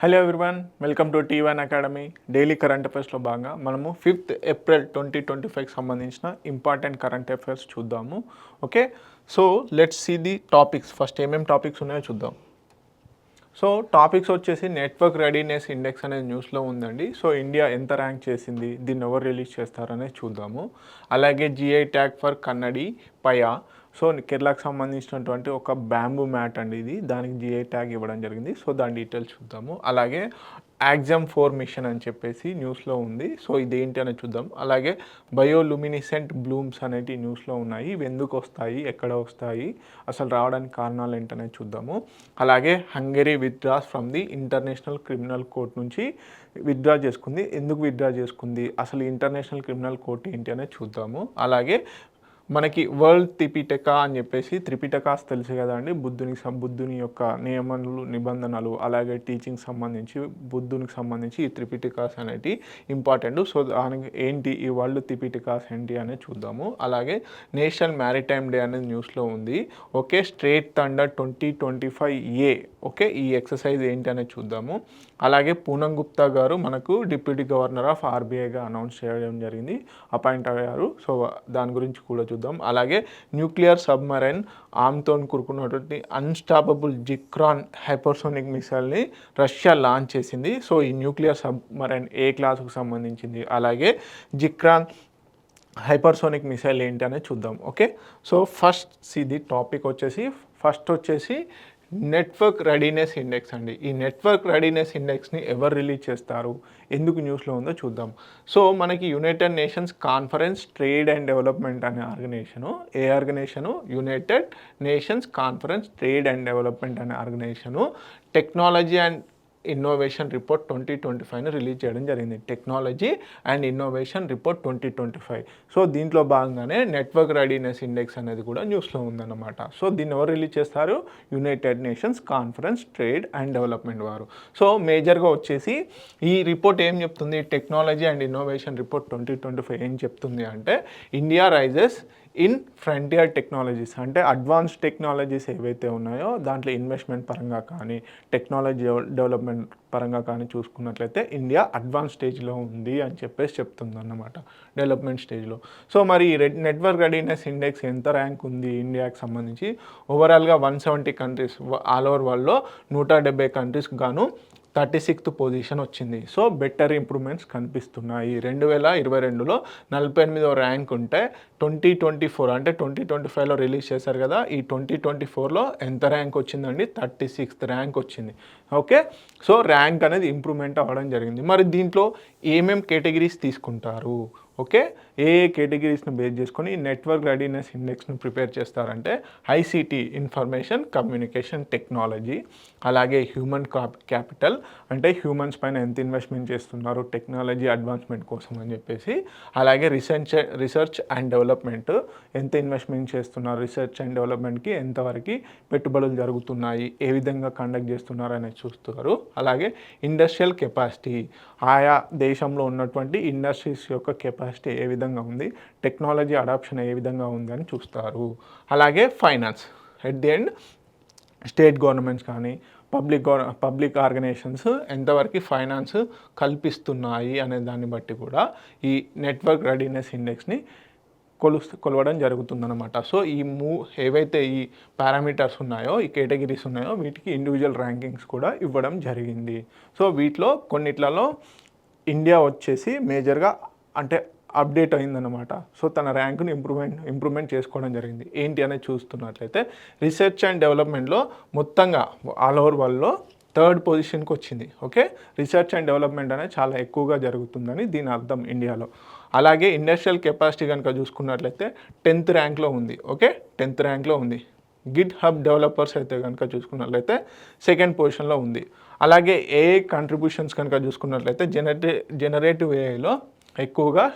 Hello everyone, welcome to T1 academy. Daily current అఫైర్స్లో భాగంగా మనము 5th ఏప్రిల్ 2025కి సంబంధించిన ఇంపార్టెంట్ కరెంట్ అఫైర్స్ చూద్దాము. Okay, so let's see the topics. First ఏమేమి టాపిక్స్ ఉన్నాయో చూద్దాం. సో టాపిక్స్ వచ్చేసి నెట్వర్క్ రెడీనెస్ ఇండెక్స్ అనేది న్యూస్లో ఉందండి. సో ఇండియా ఎంత ర్యాంక్ చేసింది, దీన్ని ఎవరు రిలీజ్ చేస్తారనేది చూద్దాము. అలాగే GI tag for Kannadippaya. So కేరళకు సంబంధించినటువంటి ఒక బ్యాంబూ మ్యాట్ అండి ఇది, దానికి జిఐ ట్యాగ్ ఇవ్వడం జరిగింది. సో దాని డీటెయిల్స్ చూద్దాము. అలాగే AXIM-4 మిషన్ అని చెప్పేసి న్యూస్లో ఉంది. సో ఇదేంటి అనేది చూద్దాం. అలాగే బయోలుమినిసెంట్ బ్లూమ్స్ అనేవి న్యూస్లో ఉన్నాయి. ఇవి ఎందుకు వస్తాయి, ఎక్కడ వస్తాయి, అసలు రావడానికి కారణాలు ఏంటనేది చూద్దాము. అలాగే Hungary withdraws from the international criminal court నుంచి విత్డ్రా చేసుకుంది. ఎందుకు విత్డ్రా చేసుకుంది, అసలు ఇంటర్నేషనల్ క్రిమినల్ కోర్ట్ ఏంటి అనేది చూద్దాము. అలాగే మనకి వరల్డ్ త్రిపిటక అని చెప్పేసి, త్రిపిటకాస్ తెలుసు కదా అండి, బుద్ధుని యొక్క నియమాలు నిబంధనలు అలాగే టీచింగ్ సంబంధించి బుద్ధునికి సంబంధించి ఈ త్రిపిటకాస్ అనేవి ఇంపార్టెంట్. సో దానికి ఏంటి ఈ వరల్డ్ త్రిపిటకాస్ ఏంటి అనేది చూద్దాము. అలాగే నేషనల్ మ్యారిటైమ్ డే అనేది న్యూస్లో ఉంది. Okay, straight thunder 2025A. Okay, ఈ ఎక్సర్సైజ్ ఏంటి అనేది చూద్దాము. అలాగే పూనం గుప్తా గారు మనకు డిప్యూటీ గవర్నర్ ఆఫ్ ఆర్బీఐగా అనౌన్స్ చేయడం జరిగింది, అపాయింట్ అయ్యారు. సో దాని గురించి కూడా చూద్దాం. అలాగే న్యూక్లియర్ సబ్మరైన్ ఆమ్తో కూరుకున్నటువంటి అన్స్టాపబుల్ జిక్రాన్ హైపర్సోనిక్ మిసైల్ని రష్యా లాంచ్ చేసింది. సో ఈ న్యూక్లియర్ సబ్మరైన్ ఏ క్లాస్కు సంబంధించింది, అలాగే జిక్రాన్ హైపర్సోనిక్ మిసైల్ ఏంటి అనేది చూద్దాం. Okay, so first the topic వచ్చేసి నెట్వర్క్ రెడీనెస్ ఇండెక్స్ అండి. ఈ నెట్వర్క్ రెడీనెస్ ఇండెక్స్ని ఎవరు రిలీజ్ చేస్తారు, ఎందుకు న్యూస్లో ఉందో చూద్దాం. సో మనకి United Nations conference trade and development అనే ఆర్గనైజేషను, ఏ organisation, United Nations conference trade and development అనే organisation technology and innovation report 2025ని రిలీజ్ చేయడం జరిగింది. Technology and innovation report 2025. So దీంట్లో భాగంగానే నెట్వర్క్ రెడీనెస్ ఇండెక్స్ అనేది కూడా న్యూస్లో ఉందన్నమాట. సో దీన్ని ఎవరు రిలీజ్ చేస్తారు, United Nations conference trade and development వారు. సో మేజర్గా వచ్చేసి ఈ రిపోర్ట్ ఏం చెప్తుంది, టెక్నాలజీ అండ్ ఇన్నోవేషన్ రిపోర్ట్ 2025 ఏం చెప్తుంది అంటే, India rises in frontier technologies, అంటే అడ్వాన్స్ టెక్నాలజీస్ ఏవైతే ఉన్నాయో దాంట్లో ఇన్వెస్ట్మెంట్ పరంగా కానీ టెక్నాలజీ డెవలప్మెంట్ పరంగా కానీ చూసుకున్నట్లయితే ఇండియా అడ్వాన్స్ స్టేజ్లో ఉంది అని చెప్పేసి చెప్తుంది అన్నమాట, డెవలప్మెంట్ స్టేజ్లో. సో మరి నెట్వర్క్ రెడీనెస్ ఇండెక్స్ ఎంత ర్యాంక్ ఉంది ఇండియాకి సంబంధించి, ఓవరాల్గా 170 కంట్రీస్ ఆల్ ఓవర్ వరల్డ్లో 170 కంట్రీస్కి గాను 36th పొజిషన్ వచ్చింది. సో బెటర్ ఇంప్రూవ్మెంట్స్ కనిపిస్తున్నాయి. 2022లో 48వ ర్యాంక్ ఉంటే 2024 అంటే 2025లో రిలీజ్ చేశారు కదా, ఈ 2024లో ఎంత ర్యాంక్ వచ్చిందండి, 36th ర్యాంక్ వచ్చింది. ఓకే, సో ర్యాంక్ అనేది ఇంప్రూవ్మెంట్ అవ్వడం జరిగింది. మరి దీంట్లో ఏమేం కేటగిరీస్ తీసుకుంటారు, ఓకే, ఏ కేటగిరీస్ని బేస్ చేసుకొని నెట్వర్క్ రెడీనెస్ ఇండెక్స్ను ప్రిపేర్ చేస్తారంటే, ఐసిటీ ఇన్ఫర్మేషన్ కమ్యూనికేషన్ టెక్నాలజీ, అలాగే హ్యూమన్ క్యాపిటల్ అంటే హ్యూమన్స్ పైన ఎంత ఇన్వెస్ట్మెంట్ చేస్తున్నారు టెక్నాలజీ అడ్వాన్స్మెంట్ కోసం అని చెప్పేసి, అలాగే రీసెర్చ్ అండ్ డెవలప్మెంట్ ఎంత ఇన్వెస్ట్మెంట్ చేస్తున్నారు, రీసెర్చ్ అండ్ డెవలప్మెంట్కి ఎంతవరకు పెట్టుబడులు జరుగుతున్నాయి, ఏ విధంగా కండక్ట్ చేస్తున్నారు అనేది చూస్తారు. అలాగే ఇండస్ట్రియల్ కెపాసిటీ, ఆయా దేశంలో ఉన్నటువంటి ఇండస్ట్రీస్ యొక్క కెపాసిటీ ఏ విధంగా ఉంది, టెక్నాలజీ అడాప్షన్ ఏ విధంగా ఉంది అని చూస్తారు. అలాగే finance, at the end state governments కానీ పబ్లిక్ ఆర్గనైజేషన్స్ ఎంతవరకు ఫైనాన్స్ కల్పిస్తున్నాయి అనే దాన్ని బట్టి కూడా ఈ నెట్వర్క్ రెడీనెస్ ఇండెక్స్ని కొలవడం జరుగుతుందన్నమాట. సో ఈ ఏవైతే ఈ పారామీటర్స్ ఉన్నాయో, ఈ కేటగిరీస్ ఉన్నాయో, వీటికి ఇండివిజువల్ ర్యాంకింగ్స్ కూడా ఇవ్వడం జరిగింది. సో వీటిలో కొన్నిట్లలో ఇండియా వచ్చేసి మేజర్గా అంటే అప్డేట్ అయిందన్నమాట. సో తన ర్యాంకును ఇంప్రూవ్మెంట్ చేసుకోవడం జరిగింది. ఏంటి అనేది చూస్తున్నట్లయితే, రీసెర్చ్ అండ్ డెవలప్మెంట్లో మొత్తంగా ఆల్ ఓవర్ వరల్డ్లో 3rd పొజిషన్కి వచ్చింది. ఓకే, రీసెర్చ్ అండ్ డెవలప్మెంట్ అనేది చాలా ఎక్కువగా జరుగుతుందని దీని అర్థం ఇండియాలో. అలాగే ఇండస్ట్రియల్ కెపాసిటీ కనుక చూసుకున్నట్లయితే 10th ర్యాంక్లో ఉంది. ఓకే, 10th ర్యాంక్లో ఉంది. గిట్ హబ్ డెవలపర్స్ అయితే కనుక చూసుకున్నట్లయితే 2nd పొజిషన్లో ఉంది. అలాగే ఏఐ కంట్రిబ్యూషన్స్ కనుక చూసుకున్నట్లయితే జనరేటివ్ ఏఐలో ఎక్కువగా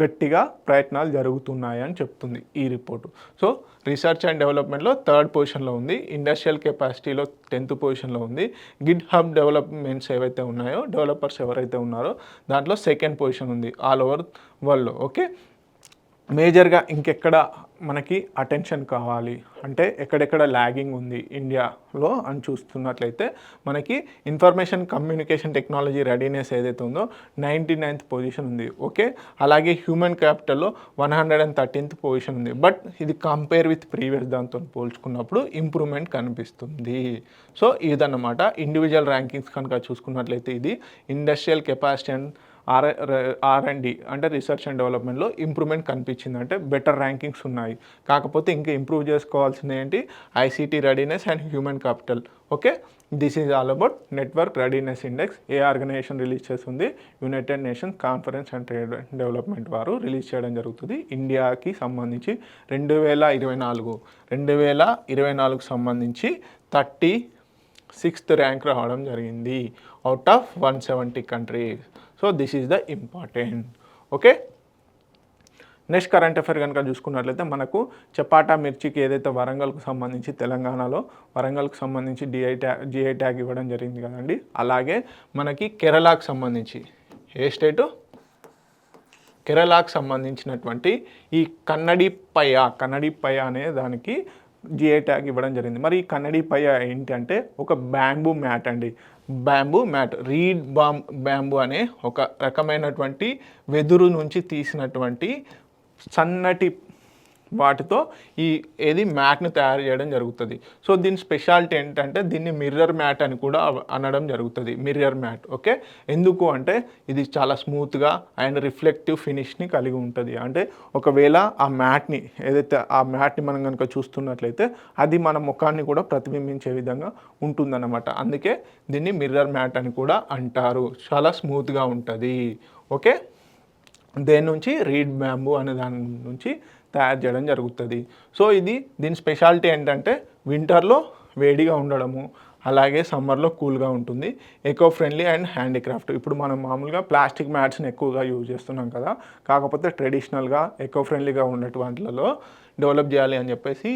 గట్టిగా ప్రయత్నాలు జరుగుతున్నాయని చెప్తుంది ఈ రిపోర్టు. సో రీసెర్చ్ అండ్ డెవలప్మెంట్లో 3rd పొజిషన్లో ఉంది, ఇండస్ట్రియల్ కెపాసిటీలో 10th పొజిషన్లో ఉంది, గిట్ హబ్ డెవలప్మెంట్స్ ఏవైతే ఉన్నాయో, డెవలపర్స్ ఎవరైతే ఉన్నారో దాంట్లో 2nd పొజిషన్ ఉంది ఆల్ ఓవర్ వరల్డ్లో. ఓకే, మేజర్గా ఇంకెక్కడ మనకి అటెన్షన్ కావాలి అంటే ఎక్కడెక్కడ ల్యాగింగ్ ఉంది ఇండియాలో అని చూస్తున్నట్లయితే మనకి ఇన్ఫర్మేషన్ కమ్యూనికేషన్ టెక్నాలజీ రెడీనెస్ ఏదైతే ఉందో 99th పొజిషన్ ఉంది. ఓకే, అలాగే హ్యూమన్ క్యాపిటల్లో 113th పొజిషన్ ఉంది. బట్ ఇది కంపేర్ విత్ ప్రీవియస్ దాంతో పోల్చుకున్నప్పుడు ఇంప్రూవ్మెంట్ కనిపిస్తుంది. సో ఇదన్నమాట ఇండివిజువల్ ర్యాంకింగ్స్ కనుక చూసుకున్నట్లయితే ఇది ఇండస్ట్రియల్ కెపాసిటీ అండ్ R&D అంటే రీసెర్చ్ అండ్ డెవలప్మెంట్లో ఇంప్రూవ్మెంట్ కనిపించింది, అంటే బెటర్ ర్యాంకింగ్స్ ఉన్నాయి. కాకపోతే ఇంకా ఇంప్రూవ్ చేసుకోవాల్సింది ఏంటి, ICT readiness and human capital. Okay, this is all about network readiness index. ఏ ఆర్గనైజేషన్ రిలీజ్ చేస్తుంది, United Nations conference and trade development వారు రిలీజ్ చేయడం జరుగుతుంది. ఇండియాకి సంబంధించి 2024 సంబంధించి 36th ర్యాంక్ రావడం జరిగింది out of 170 countries. So this is the important. Okay, next current affair కనుక చూసుకున్నట్లయితే మనకు చపాటా మిర్చికి ఏదైతే వరంగల్కు సంబంధించి తెలంగాణలో వరంగల్కు సంబంధించి జిఐ ట్యాగ్ ఇవ్వడం జరిగింది కదండి. అలాగే మనకి కేరళకు సంబంధించి ఏ స్టేటు, కేరళకు సంబంధించినటువంటి ఈ కన్నడి పయ్య అనే దానికి జిఐ ట్యాగ్ ఇవ్వడం జరిగింది. మరి ఈ కన్నడి పయ్య ఏంటంటే ఒక బ్యాంబూ మ్యాట్ అండి. బ్యాంబూ మ్యాట్, రీడ్ బ్యాంబూ అనే ఒక రకమైనటువంటి వెదురు నుంచి తీసినటువంటి సన్నటి వాటితో ఏది మ్యాట్ను తయారు చేయడం జరుగుతుంది. సో దీని స్పెషాలిటీ ఏంటంటే దీన్ని మిర్రర్ మ్యాట్ అని కూడా అనడం జరుగుతుంది, మిర్రర్ మ్యాట్. ఓకే, ఎందుకు అంటే ఇది చాలా స్మూత్గా అండ్ రిఫ్లెక్టివ్ ఫినిష్ని కలిగి ఉంటుంది. అంటే ఒకవేళ ఆ మ్యాట్ని మనం కనుక చూస్తున్నట్లయితే అది మన ముఖాన్ని కూడా ప్రతిబింబించే విధంగా ఉంటుందన్నమాట. అందుకే దీన్ని మిర్రర్ మ్యాట్ అని కూడా అంటారు. చాలా స్మూత్గా ఉంటుంది. ఓకే, దేని నుంచి, రీడ్ బ్యాంబూ అనే దాని నుంచి తయారు చేయడం జరుగుతుంది. సో దీని స్పెషాలిటీ ఏంటంటే వింటర్లో వేడిగా ఉండడము, అలాగే సమ్మర్లో కూల్గా ఉంటుంది, ఎకో ఫ్రెండ్లీ అండ్ హ్యాండీక్రాఫ్ట్. ఇప్పుడు మనం మామూలుగా ప్లాస్టిక్ మ్యాట్స్ని ఎక్కువగా యూజ్ చేస్తున్నాం కదా, కాకపోతే ట్రెడిషనల్గా ఎకో ఫ్రెండ్లీగా ఉన్నటువంటిలో డెవలప్ చేయాలి అని చెప్పేసి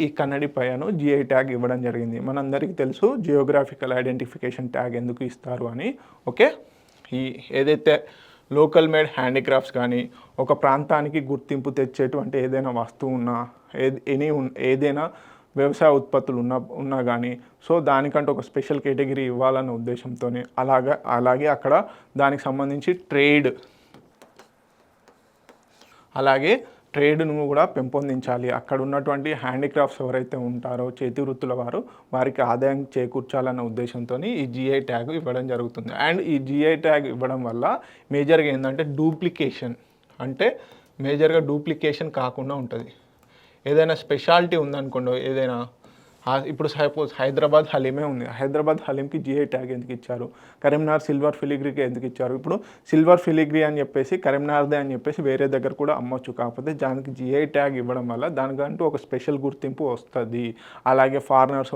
ఈ కన్నడి పయ్యను జిఐ ట్యాగ్ ఇవ్వడం జరిగింది. మనందరికీ తెలుసు జియోగ్రాఫికల్ ఐడెంటిఫికేషన్ ట్యాగ్ ఎందుకు ఇస్తారు అని. ఓకే, ఏదైతే లోకల్ మేడ్ హ్యాండీక్రాఫ్ట్స్ కానీ ఒక ప్రాంతానికి గుర్తింపు తెచ్చేటువంటి ఏదైనా వస్తువు ఉన్నా ఏదైనా వ్యవసాయ ఉత్పత్తులు ఉన్నా కానీ సో దానికంటే ఒక స్పెషల్ కేటగిరీ ఇవ్వాలన్న ఉద్దేశంతోనే అలాగే అక్కడ దానికి సంబంధించి ట్రేడ్ను కూడా పెంపొందించాలి. అక్కడ ఉన్నటువంటి హ్యాండీక్రాఫ్ట్స్ ఎవరైతే ఉంటారో చేతి వృత్తుల వారికి ఆదాయం చేకూర్చాలన్న ఉద్దేశంతో ఈ జిఐ ట్యాగ్ ఇవ్వడం జరుగుతుంది. అండ్ ఈ జిఐ ట్యాగ్ ఇవ్వడం వల్ల మేజర్గా ఏంటంటే డూప్లికేషన్ కాకుండా ఉంటుంది. ఏదైనా స్పెషాలిటీ ఉందనుకోండి, ఏదైనా ఇప్పుడు సపోజ్ హైదరాబాద్ హలీమే ఉంది, హైదరాబాద్ హలీంకి జిఐ ట్యాగ్ ఎందుకు ఇచ్చారు, కరీంనగర్ సిల్వర్ ఫిలిగ్రీకి ఎందుకు ఇచ్చారు. ఇప్పుడు సిల్వర్ ఫిలిగ్రీ అని చెప్పేసి కరీంనగర్దే అని చెప్పేసి వేరే దగ్గర కూడా అమ్మొచ్చు, కాకపోతే దానికి జిఐ ట్యాగ్ ఇవ్వడం వల్ల దానికంటూ ఒక స్పెషల్ గుర్తింపు వస్తుంది. అలాగే ఫారినర్స్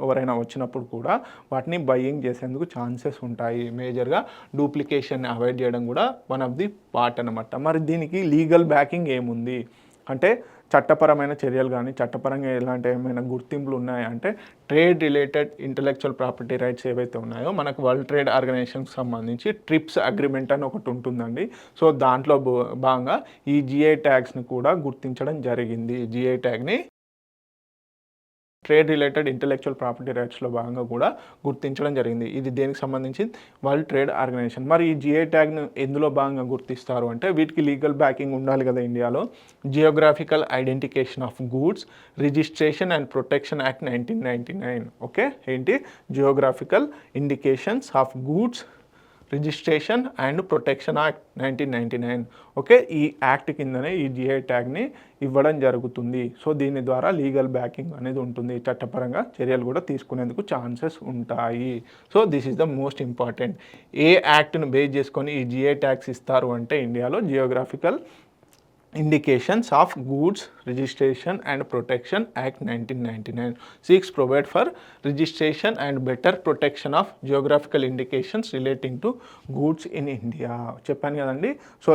ఎవరైనా వచ్చినప్పుడు కూడా వాటిని బయ్యింగ్ చేసేందుకు ఛాన్సెస్ ఉంటాయి. మేజర్గా డూప్లికేషన్ అవాయిడ్ చేయడం కూడా వన్ ఆఫ్ ది పార్ట్ అనమాట. మరి దీనికి లీగల్ బ్యాకింగ్ ఏముంది అంటే చట్టపరమైన చర్యలు కానీ చట్టపరంగా ఎలాంటి ఏమైనా గుర్తింపులు ఉన్నాయంటే trade related intellectual property rights ఏవైతే ఉన్నాయో మనకు వరల్డ్ ట్రేడ్ ఆర్గనైజేషన్కి సంబంధించి ట్రిప్స్ అగ్రిమెంట్ అని ఒకటి ఉంటుందండి. సో దాంట్లో భాగంగా ఈ జిఐ ట్యాగ్స్ని కూడా గుర్తించడం జరిగింది. జిఐ ట్యాగ్ని ట్రేడ్ రిలేటెడ్ ఇంటలెక్చువల్ ప్రాపర్టీ రైట్స్లో భాగంగా కూడా గుర్తించడం జరిగింది. ఇది దేనికి సంబంధించి వరల్డ్ ట్రేడ్ ఆర్గనైజేషన్. మరి ఈ జిఐ ట్యాగ్ను ఎందులో భాగంగా గుర్తిస్తారు అంటే వీటికి లీగల్ బ్యాకింగ్ ఉండాలి కదా ఇండియాలో. Geographical identification of goods registration and protection act 1999. Okay, ఏంటి geographical indications of goods registration and protection act 1999. Okay, ఈ యాక్ట్ కిందనే ఈ జిఐ ట్యాగ్ని ఇవ్వడం జరుగుతుంది. సో దీని ద్వారా లీగల్ బ్యాకింగ్ అనేది ఉంటుంది, చట్టపరంగా చర్యలు కూడా తీసుకునేందుకు ఛాన్సెస్ ఉంటాయి. So this is the most important. ఏ యాక్ట్ను బేస్ చేసుకొని ఈ జిఐ ట్యాగ్స్ ఇస్తారు అంటే ఇండియాలో geographical indications of goods registration and protection act 1999 seeks provide for registration and better protection of geographical indications relating to goods in India. చెప్పాను కదండి. So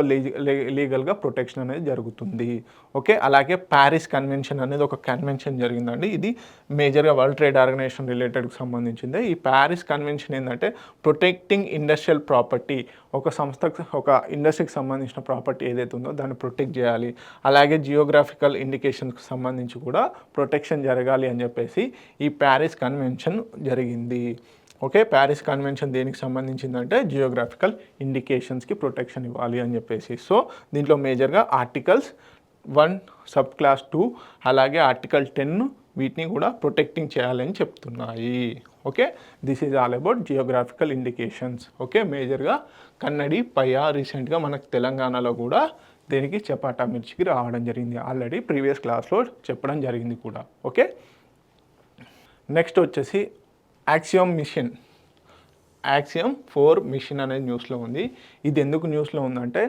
లీగల్గా ప్రొటెక్షన్ అనేది జరుగుతుంది. ఓకే, అలాగే ప్యారిస్ కన్వెన్షన్ అనేది ఒక కన్వెన్షన్ జరిగిందండి. ఇది మేజర్గా వరల్డ్ ట్రేడ్ ఆర్గనైజేషన్ రిలేటెడ్కి సంబంధించింది. ఈ ప్యారిస్ కన్వెన్షన్ ఏంటంటే ప్రొటెక్టింగ్ ఇండస్ట్రియల్ ప్రాపర్టీ ఒక సంస్థకు ఒక ఇండస్ట్రీకి సంబంధించిన ప్రాపర్టీ ఏదైతే ఉందో దాన్ని ప్రొటెక్ట్ చేయాలి. అలాగే జియోగ్రాఫికల్ ఇండికేషన్స్కి సంబంధించి కూడా ప్రొటెక్షన్ జరగాలి అని చెప్పేసి ఈ ప్యారిస్ కన్వెన్షన్ జరిగింది. ఓకే, ప్యారిస్ కన్వెన్షన్ దేనికి సంబంధించిందంటే జియోగ్రాఫికల్ ఇండికేషన్స్కి ప్రొటెక్షన్ ఇవ్వాలి అని చెప్పేసి. సో దీంట్లో మేజర్గా ఆర్టికల్స్ 1 సబ్ క్లాస్ 2 అలాగే ఆర్టికల్ 10 వీటిని కూడా ప్రొటెక్టింగ్ చేయాలని చెప్తున్నాయి. Okay, this is all about geographical indications. Okay, మేజర్గా కన్నడి పయ్య రీసెంట్గా మనకు తెలంగాణలో కూడా దీనికి చపాటా మిర్చికి రావడం జరిగింది. ఆల్రెడీ ప్రీవియస్ క్లాస్లో చెప్పడం జరిగింది కూడా. ఓకే, నెక్స్ట్ వచ్చేసి యాక్సియోమ్ మిషన్, యాక్సియోమ్ 4 మిషన్ అనేది న్యూస్లో ఉంది. ఇది ఎందుకు న్యూస్లో ఉందంటే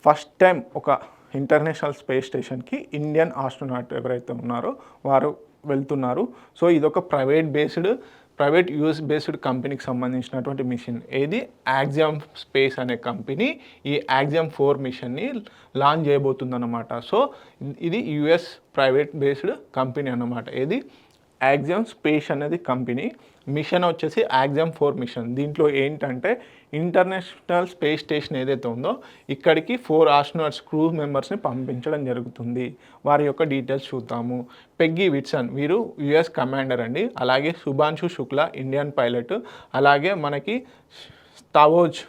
ఫస్ట్ టైం ఒక ఇంటర్నేషనల్ స్పేస్ స్టేషన్కి ఇండియన్ ఆస్ట్రోనాట్ ఎవరైతే ఉన్నారో వారు వెళ్తున్నారు. సో ఇదొక ప్రైవేట్ యూఎస్ బేస్డ్ కంపెనీకి సంబంధించినటువంటి మిషన్. ఏది యాక్సియోమ్ స్పేస్ అనే కంపెనీ ఈ యాక్సియోమ్ 4 మిషన్ని లాంచ్ చేయబోతుందన్నమాట. సో ఇది యూఎస్ ప్రైవేట్ బేస్డ్ కంపెనీ అన్నమాట. ఏది యాక్సియోమ్ స్పేస్ అనేది కంపెనీ. మిషన్ వచ్చేసి యాక్సియోమ్ 4 మిషన్. దీంట్లో ఏంటంటే ఇంటర్నేషనల్ స్పేస్ స్టేషన్ ఏదైతే ఉందో ఇక్కడికి 4 ఆస్ట్రోనాట్స్ క్రూ మెంబర్స్ని పంపించడం జరుగుతుంది. వారి యొక్క డీటెయిల్స్ చూద్దాము. పెగ్గీ విట్సన్ వీరు యుఎస్ కమాండర్ అండి. అలాగే శుభాంశు శుక్లా ఇండియన్ పైలట్. అలాగే మనకి స్తావోజ్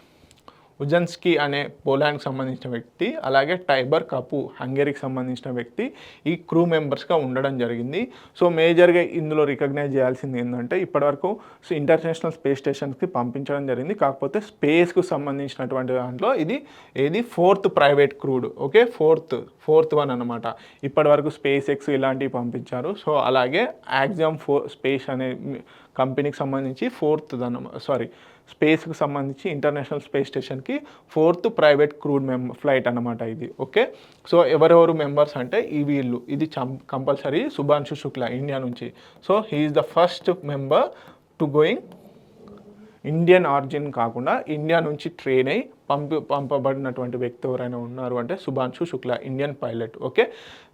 ఉజన్స్కీ అనే పోలాండ్కి సంబంధించిన వ్యక్తి, అలాగే టైబర్ కపు హంగేరీకి సంబంధించిన వ్యక్తి ఈ క్రూ మెంబర్స్గా ఉండడం జరిగింది. సో మేజర్గా ఇందులో రికగ్నైజ్ చేయాల్సింది ఏంటంటే ఇప్పటివరకు ఇంటర్నేషనల్ స్పేస్ స్టేషన్స్కి పంపించడం జరిగింది. కాకపోతే స్పేస్కు సంబంధించినటువంటి దాంట్లో ఏది 4th private crude. Okay, fourth one అనమాట. ఇప్పటివరకు స్పేస్ ఎక్స్ ఇలాంటివి పంపించారు. సో అలాగే యాక్సియోమ్ 4 స్పేస్ అనే కంపెనీకి సంబంధించి స్పేస్కి సంబంధించి ఇంటర్నేషనల్ స్పేస్ స్టేషన్కి 4th ప్రైవేట్ క్రూడ్ ఫ్లైట్ అనమాట ఇది. ఓకే, సో ఎవరెవరు మెంబర్స్ అంటే వీళ్ళు, ఇది కంపల్సరీ శుభాంశు శుక్లా ఇండియా నుంచి. So he is the first member to going Indian origin కాకుండా ఇండియా నుంచి ట్రైన్ అయి పంపబడినటువంటి వ్యక్తి ఎవరైనా ఉన్నారు అంటే Shubhanshu Shukla Indian pilot. Okay,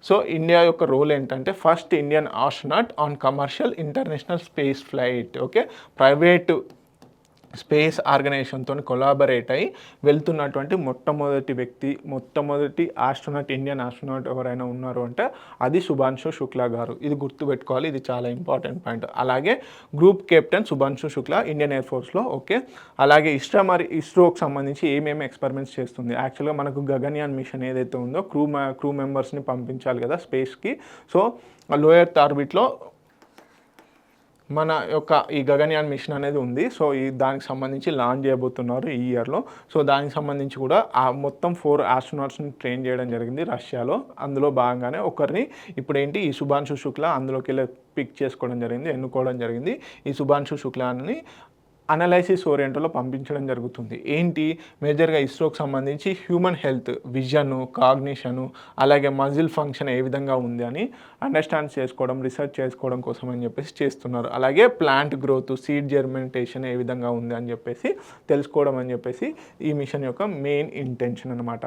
so India యొక్క రోల్ ఏంటంటే first Indian astronaut on commercial international space flight. Okay, private space ఆర్గనైజేషన్తో కొలాబరేట్ అయి వెళ్తున్నటువంటి మొట్టమొదటి ఆస్ట్రోనాట్ ఇండియన్ ఆస్ట్రోనాట్ ఎవరైనా ఉన్నారు అంటే అది శుభాంశు శుక్లా గారు. ఇది గుర్తుపెట్టుకోవాలి, ఇది చాలా ఇంపార్టెంట్ పాయింట్. అలాగే group captain Shubhanshu Shukla Indian air ఫోర్స్లో. ఓకే, అలాగే ఇస్రోకి సంబంధించి ఏమేమి ఎక్స్పెరిమెంట్స్ చేస్తుంది. యాక్చువల్గా మనకు గగన్యాన్ మిషన్ ఏదైతే ఉందో క్రూ మెంబర్స్ని పంపించాలి కదా స్పేస్కి. సో లో ఎర్త్ ఆర్బిట్లో మన యొక్క ఈ గగన్యాన్ మిషన్ అనేది ఉంది. సో దానికి సంబంధించి లాంచ్ చేయబోతున్నారు ఈ ఇయర్లో. సో దానికి సంబంధించి కూడా మొత్తం 4 ఆస్ట్రోనాట్స్ని ట్రైన్ చేయడం జరిగింది రష్యాలో. అందులో భాగంగానే ఒకరిని ఇప్పుడు ఈ శుభాంశు శుక్లా అందులోకి వెళ్ళి ఎన్నుకోవడం జరిగింది. ఈ శుభాంశు శుక్లాని అనాలైసిస్ ఓరియంటలో పంపించడం జరుగుతుంది. మేజర్గా ఇస్రోకి సంబంధించి హ్యూమన్ హెల్త్, విజను, కాగ్నిషను, అలాగే మజిల్ ఫంక్షన్ ఏ విధంగా ఉంది అని అండర్స్టాండ్ చేసుకోవడం, రీసెర్చ్ చేసుకోవడం కోసం అని చెప్పేసి చేస్తున్నారు. అలాగే ప్లాంట్ గ్రోత్, సీడ్ జెర్మినేషన్ ఏ విధంగా ఉంది అని చెప్పేసి తెలుసుకోవడం అని చెప్పేసి ఈ మిషన్ యొక్క మెయిన్ ఇంటెన్షన్ అనమాట.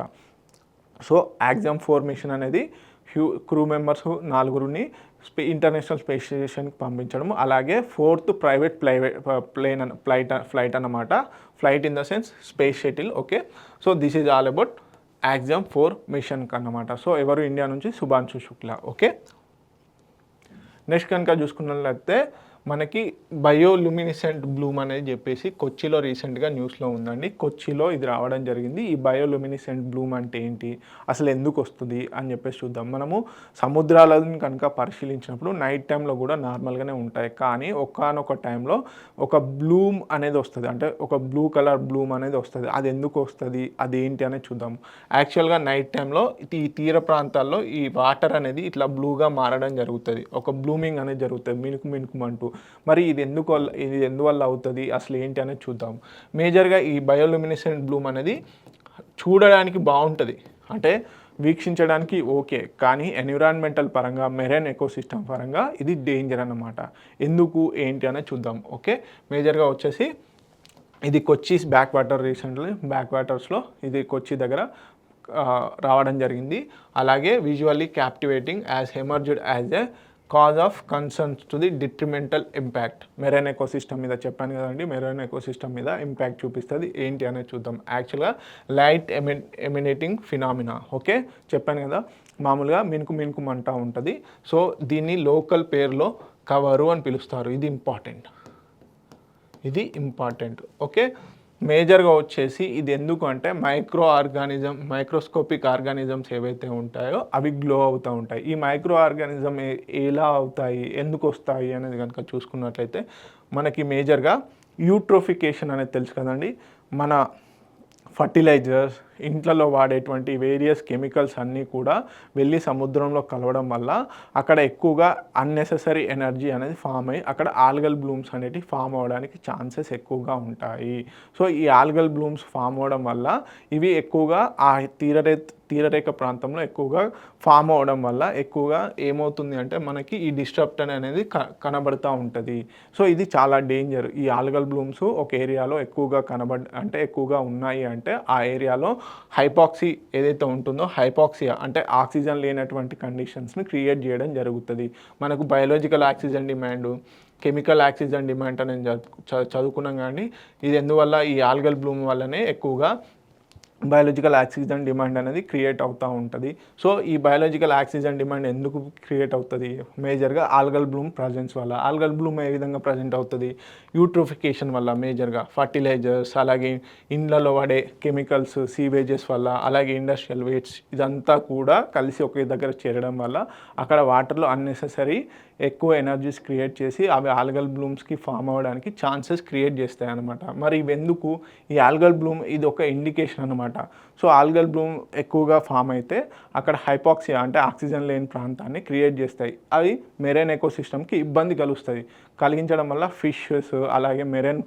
సో యాక్సియోమ్ 4 మిషన్ అనేది క్రూ మెంబర్స్ 4 ఇంటర్నేషనల్ స్పేస్ స్టేషన్కి పంపించడం. అలాగే 4th ప్రైవేట్ ఫ్లైట్ అన్నమాట. Flight in the sense space shuttle. Okay, so this is all about Axiom 4 మిషన్కి అన్నమాట. సో ఎవరు ఇండియా నుంచి శుభాంశు శుక్లా. ఓకే, నెక్స్ట్ కనుక చూసుకున్నట్లయితే మనకి బయోలుమినిసెంట్ బ్లూమ్ అనేది చెప్పేసి కొచ్చిలో రీసెంట్గా న్యూస్లో ఉందండి. కొచ్చిలో ఇది రావడం జరిగింది. ఈ బయోలుమినిసెంట్ బ్లూమ్ అంటే ఏంటి, అసలు ఎందుకు వస్తుంది అని చెప్పేసి చూద్దాం. మనము సముద్రాలను కనుక పరిశీలించినప్పుడు నైట్ టైంలో కూడా నార్మల్గానే ఉంటాయి, కానీ ఒకానొక టైంలో ఒక బ్లూమ్ అనేది వస్తుంది, అంటే ఒక బ్లూ కలర్ బ్లూమ్ అనేది వస్తుంది. అది ఎందుకు వస్తుంది, అది ఏంటి అనేది చూద్దాం. యాక్చువల్గా నైట్ టైంలో ఈ తీర ప్రాంతాల్లో ఈ వాటర్ అనేది ఇట్లా బ్లూగా మారడం జరుగుతుంది, ఒక బ్లూమింగ్ అనేది జరుగుతుంది, మినుకుమంటూ. మరి ఇది ఎందువల్ల అవుతుంది, అసలు ఏంటి అనేది చూద్దాం. మేజర్గా ఈ బయోలుమినిసెంట్ బ్లూమ్ అనేది చూడడానికి బాగుంటుంది, అంటే వీక్షించడానికి ఓకే, కానీ ఎన్విరాన్మెంటల్ పరంగా, మెరైన్ ఎకోసిస్టమ్ పరంగా ఇది డేంజర్ అన్నమాట. ఎందుకు ఏంటి అనేది చూద్దాం. ఓకే, మేజర్గా వచ్చేసి ఇది కొచ్చిస్ బ్యాక్ వాటర్స్లో ఇది కొచ్చి దగ్గర రావడం జరిగింది. అలాగే visually captivating as emerged as a cause of concerns to the detrimental impact. Marine ecosystem మీద చెప్పాను కదండి, మెరైన్ ఎకోసిస్టమ్ మీద ఇంపాక్ట్ చూపిస్తుంది ఏంటి అనేది చూద్దాం. యాక్చువల్గా లైట్ ఎమినేటింగ్ ఫినామినా. ఓకే, చెప్పాను కదా, మామూలుగా మినుకు మంటా ఉంటుంది. సో దీన్ని లోకల్ పేరులో కవరు అని పిలుస్తారు. ఇది ఇంపార్టెంట్. ఓకే, మేజర్గా వచ్చేసి ఇది ఎందుకు అంటే మైక్రోస్కోపిక్ ఆర్గానిజమ్స్ ఏవైతే ఉంటాయో అవి గ్లో అవుతూ ఉంటాయి. ఈ మైక్రో ఆర్గానిజం ఎలా అవుతాయి, ఎందుకు వస్తాయి అనేది కనుక చూసుకున్నట్లయితే మనకి మేజర్గా యూట్రోఫికేషన్ అనేది తెలుసు కదండి. మన ఫర్టిలైజర్స్, ఇంట్లలో వాడేటువంటి వేరియస్ కెమికల్స్ అన్నీ కూడా వెళ్ళి సముద్రంలో కలవడం వల్ల అక్కడ ఎక్కువగా అన్నెసెసరీ ఎనర్జీ అనేది ఫామ్ అయ్యి అక్కడ ఆల్గల్ బ్లూమ్స్ అనేటివి ఫామ్ అవ్వడానికి ఛాన్సెస్ ఎక్కువగా ఉంటాయి. సో ఈ ఆల్గల్ బ్లూమ్స్ ఫామ్ అవ్వడం వల్ల ఇవి ఎక్కువగా ఆ తీరరేఖ ప్రాంతంలో ఎక్కువగా ఫామ్ అవ్వడం వల్ల ఎక్కువగా ఏమవుతుంది అంటే మనకి ఈ డిస్ట్రప్షన్ అనేది కనబడుతూ ఉంటుంది. సో ఇది చాలా డేంజర్. ఈ ఆల్గల్ బ్లూమ్స్ ఒక ఏరియాలో ఎక్కువగా ఉన్నాయి అంటే ఆ ఏరియాలో హైపాక్సీ ఏదైతే ఉంటుందో, హైపాక్సియా అంటే ఆక్సిజన్ లేనటువంటి కండిషన్స్ని క్రియేట్ చేయడం జరుగుతుంది. మనకు biological oxygen demand, chemical oxygen demand అనేది చదువుకున్నాం. కానీ ఇది ఎందువల్ల, ఈ ఆల్గల్ బ్లూమ్ వల్లనే ఎక్కువగా బయాలజికల్ ఆక్సిజన్ డిమాండ్ అనేది క్రియేట్ అవుతూ ఉంటుంది. సో ఈ బయాలజికల్ ఆక్సిజన్ డిమాండ్ ఎందుకు క్రియేట్ అవుతుంది? మేజర్గా ఆల్గల్ బ్లూమ్ ప్రజెన్స్ వల్ల. ఆల్గల్ బ్లూమ్ ఏ విధంగా ప్రజెంట్ అవుతుంది? యూట్రోఫికేషన్ వల్ల, మేజర్గా ఫర్టిలైజర్స్, అలాగే ఇండ్లలో వాడే కెమికల్స్, సీవేజెస్ వల్ల, అలాగే ఇండస్ట్రియల్ వేస్ట్, ఇదంతా కూడా కలిసి ఒకే దగ్గర చేరడం వల్ల అక్కడ వాటర్లో అన్నెసెసరీ ఎక్కువ ఎనర్జీస్ క్రియేట్ చేసి అవి ఆల్గల్ బ్లూమ్స్కి ఫామ్ అవ్వడానికి ఛాన్సెస్ క్రియేట్ చేస్తాయి అన్నమాట. మరి ఇవెందుకు? ఈ ఆల్గల్ బ్లూమ్ ఇది ఒక ఇండికేషన్ అనమాట. సో ఆల్గల్ బ్లూమ్ ఎక్కువగా ఫామ్ అయితే అక్కడ హైపాక్సియా అంటే ఆక్సిజన్ లేని ప్రాంతాన్ని క్రియేట్ చేస్తాయి. అవి మెరైన్ ఎకోసిస్టమ్కి ఇబ్బంది కలిగించడం వల్ల ఫిషెస్, అలాగే మెరైన్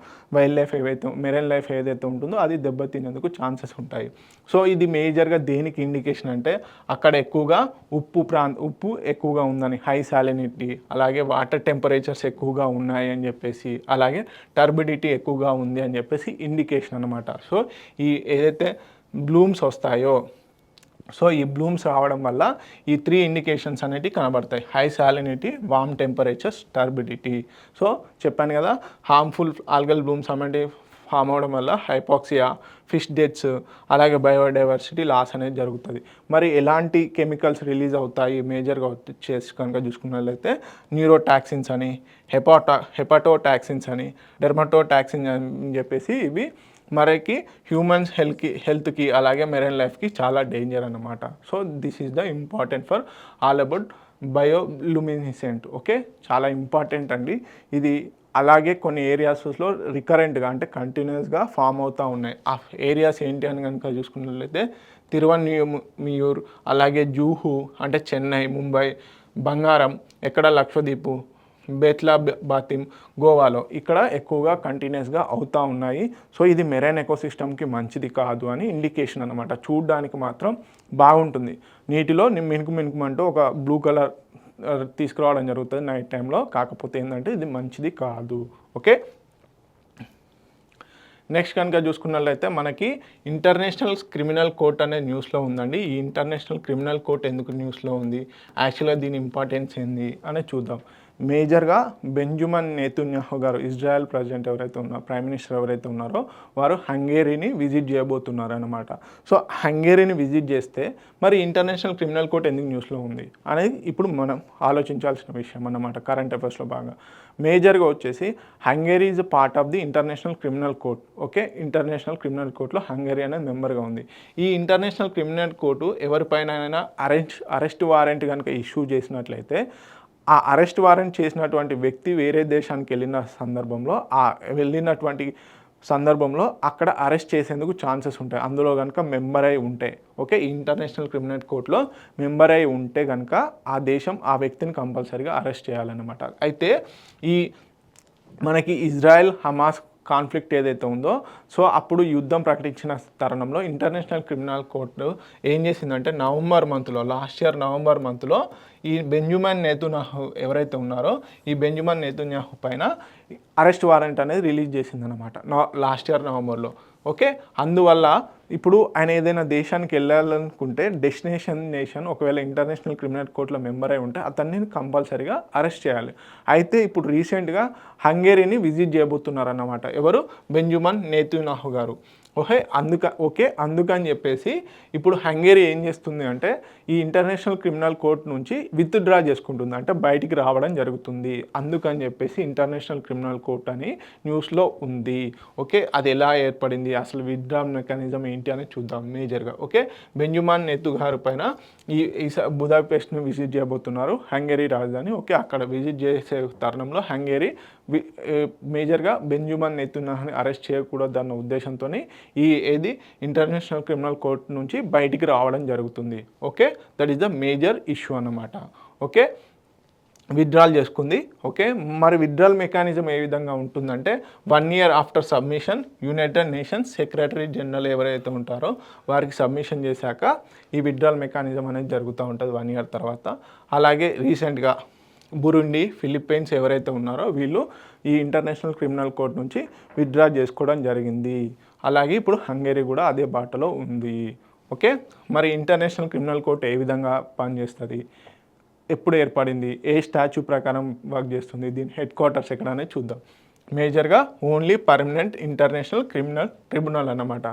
లైఫ్ ఏదైతే ఉంటుందో అది దెబ్బతినేందుకు ఛాన్సెస్ ఉంటాయి. సో ఇది మేజర్గా దేనికి ఇండికేషన్ అంటే అక్కడ ఎక్కువగా ఉప్పు ఎక్కువగా ఉందని, హై సాలినిటీ, అలాగే వాటర్ టెంపరేచర్స్ ఎక్కువగా ఉన్నాయి అని చెప్పేసి, అలాగే టర్బిడిటీ ఎక్కువగా ఉంది అని చెప్పేసి ఇండికేషన్ అనమాట. సో ఈ ఏదైతే బ్లూమ్స్ వస్తాయో, సో ఈ బ్లూమ్స్ రావడం వల్ల ఈ 3 ఇండికేషన్స్ అనేవి కనబడతాయి: హై సాలినిటీ, వామ్ టెంపరేచర్స్, టర్బిడిటీ. సో చెప్పాను కదా, హార్మ్ఫుల్ ఆల్గల్ బ్లూమ్స్ అనేవి ఫామ్ అవడం వల్ల హైపాక్సియా, ఫిష్ డెత్స్, అలాగే బయోడైవర్సిటీ లాస్ అనేది జరుగుతుంది. మరి ఎలాంటి కెమికల్స్ రిలీజ్ అవుతాయి మేజర్గా వచ్చేసి కనుక చూసుకున్నట్లయితే న్యూరోటాక్సిన్స్ అని, హెపటోటాక్సిన్స్ అని, డెర్మటోటాక్సిన్స్ అని చెప్పేసి ఇవి మనకి హ్యూమన్స్ హెల్త్కి అలాగే మెరైన్ లైఫ్కి చాలా డేంజర్ అన్నమాట. So this is the important for all about bioluminescent. Okay, చాలా ఇంపార్టెంట్ అండి ఇది. అలాగే కొన్ని ఏరియాస్లో రికరెంట్గా అంటే కంటిన్యూస్గా ఫామ్ అవుతూ ఉన్నాయి. ఆ ఏరియాస్ ఏంటి అని కనుక చూసుకున్నట్లయితే తిరువన్మియూర్, అలాగే జూహు అంటే చెన్నై, ముంబై, బంగారం ఎక్కడ లక్షద్వీపు, బేత్లా బాతిం గోవాలో ఇక్కడ ఎక్కువగా కంటిన్యూస్గా అవుతూ ఉన్నాయి. సో ఇది మెరైన్ ఎకోసిస్టమ్కి మంచిది కాదు అని ఇండికేషన్ అనమాట. చూడ్డానికి మాత్రం బాగుంటుంది, నీటిలో మినుకుమంటూ ఒక బ్లూ కలర్ తీసుకురావడం జరుగుతుంది నైట్ టైంలో. కాకపోతే ఏంటంటే ఇది మంచిది కాదు. ఓకే, నెక్స్ట్ కనుక చూసుకున్నట్లయితే మనకి ఇంటర్నేషనల్ క్రిమినల్ కోర్ట్ అనే న్యూస్లో ఉందండి. ఈ ఇంటర్నేషనల్ క్రిమినల్ కోర్ట్ ఎందుకు న్యూస్లో ఉంది, యాక్చువల్గా దీని ఇంపార్టెన్స్ ఏంది అనేది చూద్దాం. మేజర్గా బెంజమిన్ నెతన్యాహు గారు, ఇజ్రాయెల్ ప్రెసిడెంట్ ప్రైమ్ మినిస్టర్ ఎవరైతే ఉన్నారో వారు హంగేరీని విజిట్ చేయబోతున్నారు అనమాట. సో హంగేరీని విజిట్ చేస్తే మరి ఇంటర్నేషనల్ క్రిమినల్ కోర్ట్ ఎందుకు న్యూస్లో ఉంది అనేది ఇప్పుడు మనం ఆలోచించాల్సిన విషయం అన్నమాట. కరెంట్ అఫైర్స్లో భాగంగా మేజర్గా వచ్చేసి Hungary is part of the international criminal court. Okay, international criminal కోర్టులో హంగేరీ అనేది మెంబర్గా ఉంది. ఈ ఇంటర్నేషనల్ క్రిమినల్ కోర్టు ఎవరిపైన అరెస్ట్ వారెంట్ కనుక ఇష్యూ చేసినట్లయితే ఆ అరెస్ట్ వారెంట్ చేసినటువంటి వ్యక్తి వేరే దేశానికి వెళ్ళినటువంటి సందర్భంలో అక్కడ అరెస్ట్ చేసేందుకు ఛాన్సెస్ ఉంటాయి, అందులో కనుక మెంబర్ అయి ఉంటే. ఓకే, ఇంటర్నేషనల్ క్రిమినల్ కోర్టులో మెంబర్ అయి ఉంటే కనుక ఆ దేశం ఆ వ్యక్తిని కంపల్సరీగా అరెస్ట్ చేయాలన్నమాట. అయితే ఈ మనకి ఇజ్రాయెల్ హమాస్ కాన్ఫ్లిక్ట్ ఏదైతే ఉందో, సో అప్పుడు యుద్ధం ప్రకటించిన తరుణంలో ఇంటర్నేషనల్ క్రిమినల్ కోర్టు ఏం చేసిందంటే లాస్ట్ ఇయర్ నవంబర్ మంత్లో ఈ బెంజమిన్ నెతన్యాహు ఎవరైతే ఉన్నారో ఈ బెంజమిన్ నెతన్యాహు పైన అరెస్ట్ వారెంట్ అనేది రిలీజ్ చేసిందనమాట లాస్ట్ ఇయర్ నవంబర్లో. ఓకే, అందువల్ల ఇప్పుడు ఆయన ఏదైనా దేశానికి వెళ్ళాలనుకుంటే డెస్టినేషన్ నేషన్ ఒకవేళ ఇంటర్నేషనల్ క్రిమినల్ కోర్టులో మెంబర్ అయి ఉంటే అతన్ని కంపల్సరీగా అరెస్ట్ చేయాలి. అయితే ఇప్పుడు రీసెంట్గా హంగేరీని విజిట్ చేయబోతున్నారన్నమాట. ఎవరు? బెంజమిన్ నెతన్యాహు గారు. అందుకని చెప్పేసి ఇప్పుడు హంగేరీ ఏం చేస్తుంది అంటే ఈ ఇంటర్నేషనల్ క్రిమినల్ కోర్ట్ నుంచి విత్డ్రా చేసుకుంటుంది, అంటే బయటికి రావడం జరుగుతుంది. అందుకని చెప్పేసి ఇంటర్నేషనల్ క్రిమినల్ కోర్ట్ అని న్యూస్లో ఉంది. ఓకే, అది ఎలా ఏర్పడింది, అసలు విత్డ్రా మెకానిజం ఏంటి అనేది చూద్దాం మేజర్గా. ఓకే, బెంజమిన్ నెతన్యాహు గారి పైన ఈ బుదాపెస్ట్ను విజిట్ చేయబోతున్నారు, హంగేరీ రాజధాని. ఓకే, అక్కడ విజిట్ చేసే తరుణంలో హంగేరీ మేజర్గా బెంజమిన్ నెతన్యాహుని అరెస్ట్ చేయకూడదు అన్న ఉద్దేశంతో ఏది ఇంటర్నేషనల్ క్రిమినల్ కోర్ట్ నుంచి బయటికి రావడం జరుగుతుంది. Okay, that is the major issue అన్నమాట. ఓకే, విత్డ్రాల్ చేసుకుంది. ఓకే, మరి విత్డ్రాల్ మెకానిజం ఏ విధంగా ఉంటుందంటే 1 year after submission United nations secretary general ఎవరైతే ఉంటారో వారికి సబ్మిషన్ చేశాక ఈ విత్డ్రాల్ మెకానిజం అనేది జరుగుతూ ఉంటుంది 1 year తర్వాత. అలాగే రీసెంట్గా బురుండి, ఫిలిప్పైన్స్ ఎవరైతే ఉన్నారో వీళ్ళు ఈ ఇంటర్నేషనల్ క్రిమినల్ కోర్ట్ నుంచి విత్డ్రా చేసుకోవడం జరిగింది. అలాగే ఇప్పుడు హంగేరీ కూడా అదే బాటలో ఉంది. ఓకే, మరి ఇంటర్నేషనల్ క్రిమినల్ కోర్ట్ ఏ విధంగా పనిచేస్తుంది, ఎప్పుడు ఏర్పడింది, ఏ స్టాచ్యూ ప్రకారం వర్క్ చేస్తుంది, దీని హెడ్ క్వార్టర్స్ ఎక్కడ అనేది చూద్దాం. మేజర్గా only permanent international criminal tribunal అన్నమాట.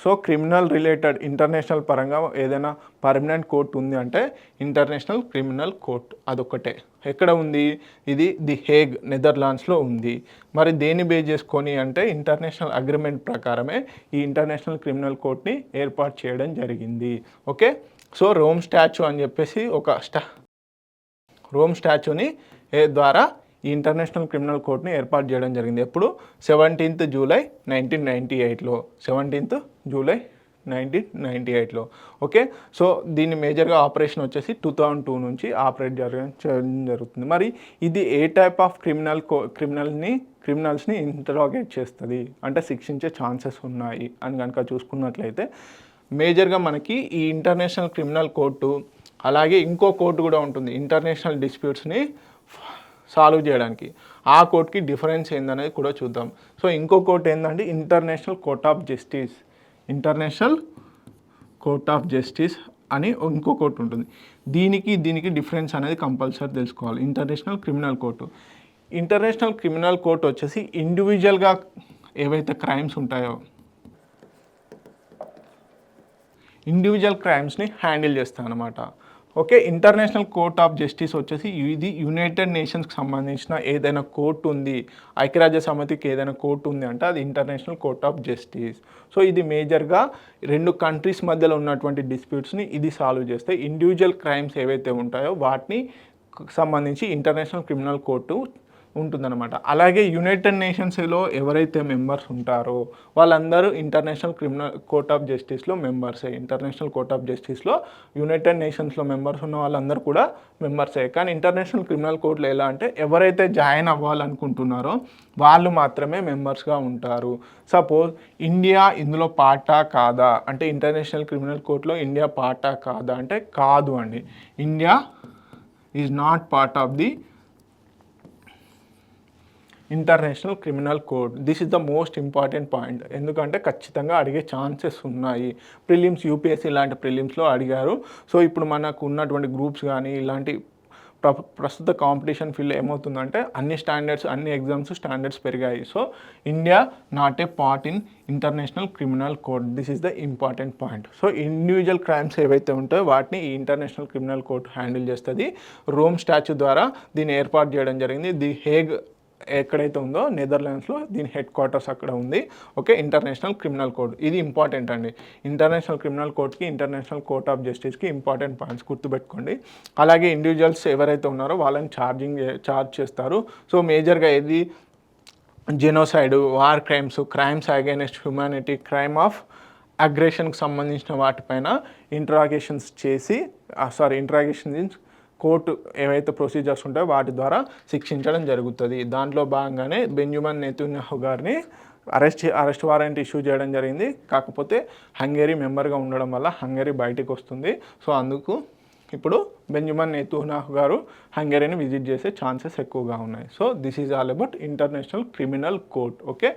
సో క్రిమినల్ రిలేటెడ్ ఇంటర్నేషనల్ పరంగా ఏదైనా పర్మనెంట్ కోర్ట్ ఉంది అంటే ఇంటర్నేషనల్ క్రిమినల్ కోర్ట్ అదొక్కటే. ఎక్కడ ఉంది? ఇది ది హేగ్, నెదర్లాండ్స్లో ఉంది. మరి దేన్ని బేస్ చేసుకొని అంటే ఇంటర్నేషనల్ అగ్రిమెంట్ ప్రకారమే ఈ ఇంటర్నేషనల్ క్రిమినల్ కోర్ట్ని ఏర్పాటు చేయడం జరిగింది. ఓకే, సో రోమ్ స్టాచ్యూ అని చెప్పేసి ఒక రోమ్ స్టాచ్యూని ద్వారా ఈ ఇంటర్నేషనల్ క్రిమినల్ కోర్ట్ని ఏర్పాటు చేయడం జరిగింది. ఎప్పుడు? 17th July 1998లో. 17th July 1998లో. ఓకే, సో దీన్ని మేజర్గా ఆపరేషన్ వచ్చేసి 2002 నుంచి ఆపరేట్ చేయడం జరుగుతుంది. మరి ఇది ఏ టైప్ ఆఫ్ క్రిమినల్స్ని ఇంటరాగేట్ చేస్తుంది అంటే శిక్షించే ఛాన్సెస్ ఉన్నాయి అని కనుక చూసుకున్నట్లయితే మేజర్గా మనకి ఈ ఇంటర్నేషనల్ క్రిమినల్ కోర్టు అలాగే ఇంకో కోర్టు కూడా ఉంటుంది ఇంటర్నేషనల్ డిస్ప్యూట్స్ని సాల్వ్ చేయడానికి. ఆ కోర్టుకి డిఫరెన్స్ ఏందనేది కూడా చూద్దాం. సో ఇంకో కోర్టు ఏంటంటే international court of justice. International court of justice అని ఇంకో కోర్టు ఉంటుంది. దీనికి డిఫరెన్స్ అనేది కంపల్సరీ తెలుసుకోవాలి. ఇంటర్నేషనల్ క్రిమినల్ కోర్టు వచ్చేసి ఇండివిజువల్గా ఏవైతే క్రైమ్స్ ఉంటాయో ఇండివిజువల్ క్రైమ్స్ని హ్యాండిల్ చేస్తాను అనమాట. Okay, international court of justice వచ్చేసి ఇది యునైటెడ్ నేషన్స్కి సంబంధించిన ఏదైనా కోర్టు ఉంది, ఐక్యరాజ్య సమితికి ఏదైనా కోర్టు ఉంది అంటే అది international court of justice. So ఇది మేజర్గా 2 కంట్రీస్ మధ్యలో ఉన్నటువంటి డిస్ప్యూట్స్ని ఇది సాల్వ్ చేస్తే ఇండివిజువల్ క్రైమ్స్ ఏవైతే ఉంటాయో వాటిని సంబంధించి ఇంటర్నేషనల్ క్రిమినల్ కోర్టు ఉంటుందన్నమాట. అలాగే యునైటెడ్ నేషన్స్లో ఎవరైతే మెంబర్స్ ఉంటారో వాళ్ళందరూ ఇంటర్నేషనల్ క్రిమినల్ కోర్ట్ ఆఫ్ జస్టిస్లో మెంబర్సే. ఇంటర్నేషనల్ కోర్ట్ ఆఫ్ జస్టిస్లో యునైటెడ్ నేషన్స్లో మెంబర్స్ ఉన్న వాళ్ళందరూ కూడా మెంబర్సే. కానీ ఇంటర్నేషనల్ క్రిమినల్ కోర్టులో ఎలా అంటే ఎవరైతే జాయిన్ అవ్వాలనుకుంటున్నారో వాళ్ళు మాత్రమే మెంబర్స్గా ఉంటారు. సపోజ్ ఇండియా ఇందులో పార్టా కాదా అంటే ఇంటర్నేషనల్ క్రిమినల్ కోర్టులో ఇండియా పార్టా కాదా అంటే కాదు అండి. India is not part of the international criminal code. This is the most important point. ఎందుకంటే ఖచ్చితంగా అడిగే ఛాన్సెస్ ఉన్నాయి. ప్రిలిమ్స్, యూపీఎస్సీ ఇలాంటి ప్రిలిమ్స్లో అడిగారు. సో ఇప్పుడు మనకు ఉన్నటువంటి గ్రూప్స్ కానీ ఇలాంటి ప్రస్తుత కాంపిటీషన్ ఫీల్డ్ ఏమవుతుందంటే అన్ని ఎగ్జామ్స్ స్టాండర్డ్స్ పెరిగాయి. So India not a part in international criminal code. This is the important point. So individual crimes ఏవైతే ఉంటాయో వాటిని ఈ ఇంటర్నేషనల్ క్రిమినల్ కోర్ట్ హ్యాండిల్ చేస్తుంది. రోమ్ స్టాచ్యూ ద్వారా దీన్ని ఏర్పాటు చేయడం జరిగింది. ది హేగ్ ఎక్కడైతే ఉందో నెదర్లాండ్స్లో దీని హెడ్ క్వార్టర్స్ అక్కడ ఉంది. ఓకే, ఇంటర్నేషనల్ క్రిమినల్ కోడ్ ఇది ఇంపార్టెంట్ అండి. ఇంటర్నేషనల్ క్రిమినల్ కోర్ట్కి ఇంటర్నేషనల్ కోర్ట్ ఆఫ్ జస్టిస్కి ఇంపార్టెంట్ పాయింట్స్ గుర్తుపెట్టుకోండి. అలాగే ఇండివిజువల్స్ ఎవరైతే ఉన్నారో వాళ్ళని ఛార్జ్ చేస్తారు. సో మేజర్గా ఏది genocide, war crimes against humanity, crime of అగ్రెషన్కి సంబంధించిన వాటిపైన ఇంట్రాగేషన్ కోర్టు ఏవైతే ప్రొసీజర్స్ ఉంటాయో వాటి ద్వారా శిక్షించడం జరుగుతుంది. దాంట్లో భాగంగానే బెంజమిన్ నెతన్యాహు గారిని అరెస్ట్ వారెంట్ ఇష్యూ చేయడం జరిగింది. కాకపోతే హంగేరీ మెంబర్గా ఉండడం వల్ల హంగేరీ బయటికి వస్తుంది. సో అందుకు ఇప్పుడు బెంజమిన్ నెతన్యాహు గారు హంగేరీని విజిట్ చేసే ఛాన్సెస్ ఎక్కువగా ఉన్నాయి. So this is all about international criminal court. Okay,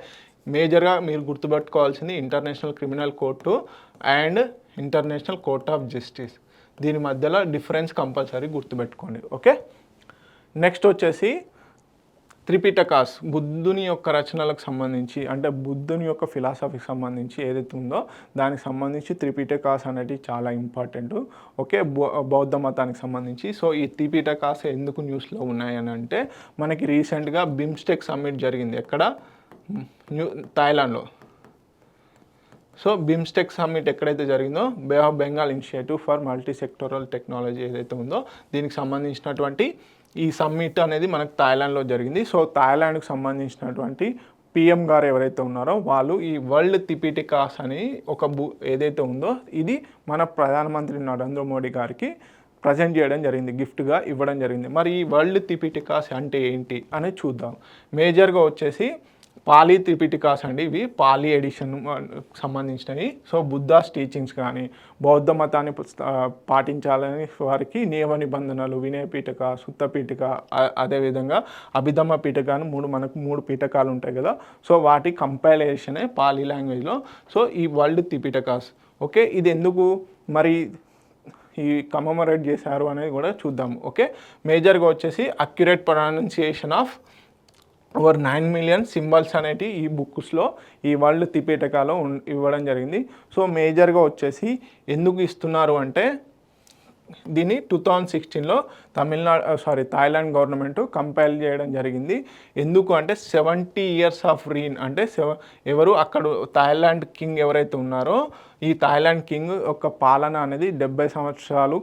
మేజర్గా మీరు గుర్తుపెట్టుకోవాల్సింది international criminal court and international court of justice. దీని మధ్యలో డిఫరెన్స్ కంపల్సరీ గుర్తుపెట్టుకోండి. ఓకే, నెక్స్ట్ వచ్చేసి త్రిపిటకాస్, బుద్ధుని యొక్క రచనలకు సంబంధించి అంటే బుద్ధుని యొక్క ఫిలాసఫీకి సంబంధించి ఏదైతే ఉందో దానికి సంబంధించి త్రిపిటకాస్ అనేది చాలా ఇంపార్టెంట్. ఓకే, బౌద్ధ మతానికి సంబంధించి. సో ఈ త్రిపిటకాస్ ఎందుకు న్యూస్లో ఉన్నాయని అంటే మనకి రీసెంట్గా బిమ్స్టెక్ సమ్మిట్ జరిగింది. ఎక్కడ? థాయిలాండ్లో. సో బిమ్స్టెక్ సమ్మిట్ ఎక్కడైతే జరిగిందో bay of Bengal initiative for multi sectoral technology ఏదైతే ఉందో దీనికి సంబంధించినటువంటి ఈ సమ్మిట్ అనేది మనకు థాయిలాండ్లో జరిగింది. సో థాయిలాండ్కి సంబంధించినటువంటి పిఎం గారు ఎవరైతే ఉన్నారో వాళ్ళు ఈ వరల్డ్ త్రిపిటకాస్ అని ఒక ఏదైతే ఉందో ఇది మన ప్రధానమంత్రి నరేంద్ర మోడీ గారికి ప్రజెంట్ చేయడం జరిగింది, గిఫ్ట్గా ఇవ్వడం జరిగింది. మరి ఈ వరల్డ్ త్రిపిటకాస్ అంటే ఏంటి అనేది చూద్దాం. మేజర్గా వచ్చేసి పాలీ త్రిపిటకాస్ అండి. ఇవి పాలీ ఎడిషన్ సంబంధించినవి. సో బుద్ధాస్ టీచింగ్స్ కానీ బౌద్ధ మతాన్ని పాటించాలని వారికి నియమ నిబంధనలు, వినయ పీఠక, సుత్త పీఠిక, అదేవిధంగా అభిధమ్మ పీఠక అని మనకు మూడు పీఠకాలు ఉంటాయి కదా. సో వాటి కంపైలేషనే పాలీ లాంగ్వేజ్లో. సో ఈ వరల్డ్ త్రిపిటకాస్. ఓకే, ఇది ఎందుకు మరి ఈ కమమరేట్ చేశారు అనేది కూడా చూద్దాము. ఓకే, మేజర్గా వచ్చేసి accurate pronunciation of over 9 million symbols అనేవి ఈ బుక్స్లో ఈ వరల్డ్ త్రిపిటకాలో ఇవ్వడం జరిగింది. సో మేజర్గా వచ్చేసి ఎందుకు ఇస్తున్నారు అంటే దీన్ని 2016లో థాయిలాండ్ గవర్నమెంట్ కంపైల్ చేయడం జరిగింది. ఎందుకు అంటే 70 years ఆఫ్ రీన్ అంటే ఎవరు అక్కడ థాయిలాండ్ కింగ్ ఎవరైతే ఉన్నారో ఈ థాయిలాండ్ కింగ్ యొక్క పాలన అనేది 70 సంవత్సరాలు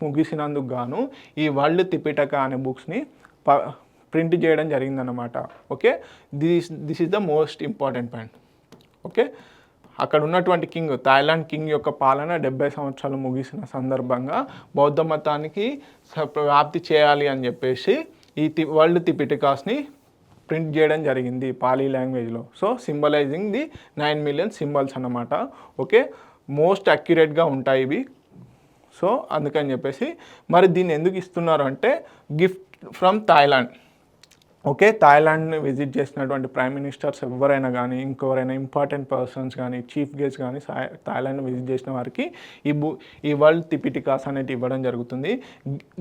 ముగిసినందుకు గాను ఈ వరల్డ్ త్రిపిటక అనే బుక్స్ని ప్రింట్ చేయడం జరిగిందన్నమాట. Okay, this is the most important point. Okay, అక్కడ ఉన్నటువంటి కింగ్ థాయిలాండ్ కింగ్ యొక్క పాలన 70 సంవత్సరాలు ముగిసిన సందర్భంగా బౌద్ధ మతానికి వ్యాప్తి చేయాలి అని చెప్పేసి ఈ వరల్డ్ త్రిపిటకాస్ని ప్రింట్ చేయడం జరిగింది పాలీ లాంగ్వేజ్లో. So symbolising the 9 million symbols అన్నమాట. ఓకే, మోస్ట్ అక్యురేట్గా ఉంటాయి ఇవి. సో అందుకని చెప్పేసి మరి దీన్ని ఎందుకు ఇస్తున్నారు అంటే గిఫ్ట్ ఫ్రమ్ థాయిలాండ్. ఓకే, థాయిలాండ్ని విజిట్ చేసినటువంటి ప్రైమ్ మినిస్టర్స్ ఎవరైనా కానీ ఇంకెవరైనా ఇంపార్టెంట్ పర్సన్స్ కానీ చీఫ్ గెస్ట్ కానీ థాయిలాండ్ని విజిట్ చేసిన వారికి ఈ వరల్డ్ త్రిపిటకాస్ అనేది ఇవ్వడం జరుగుతుంది.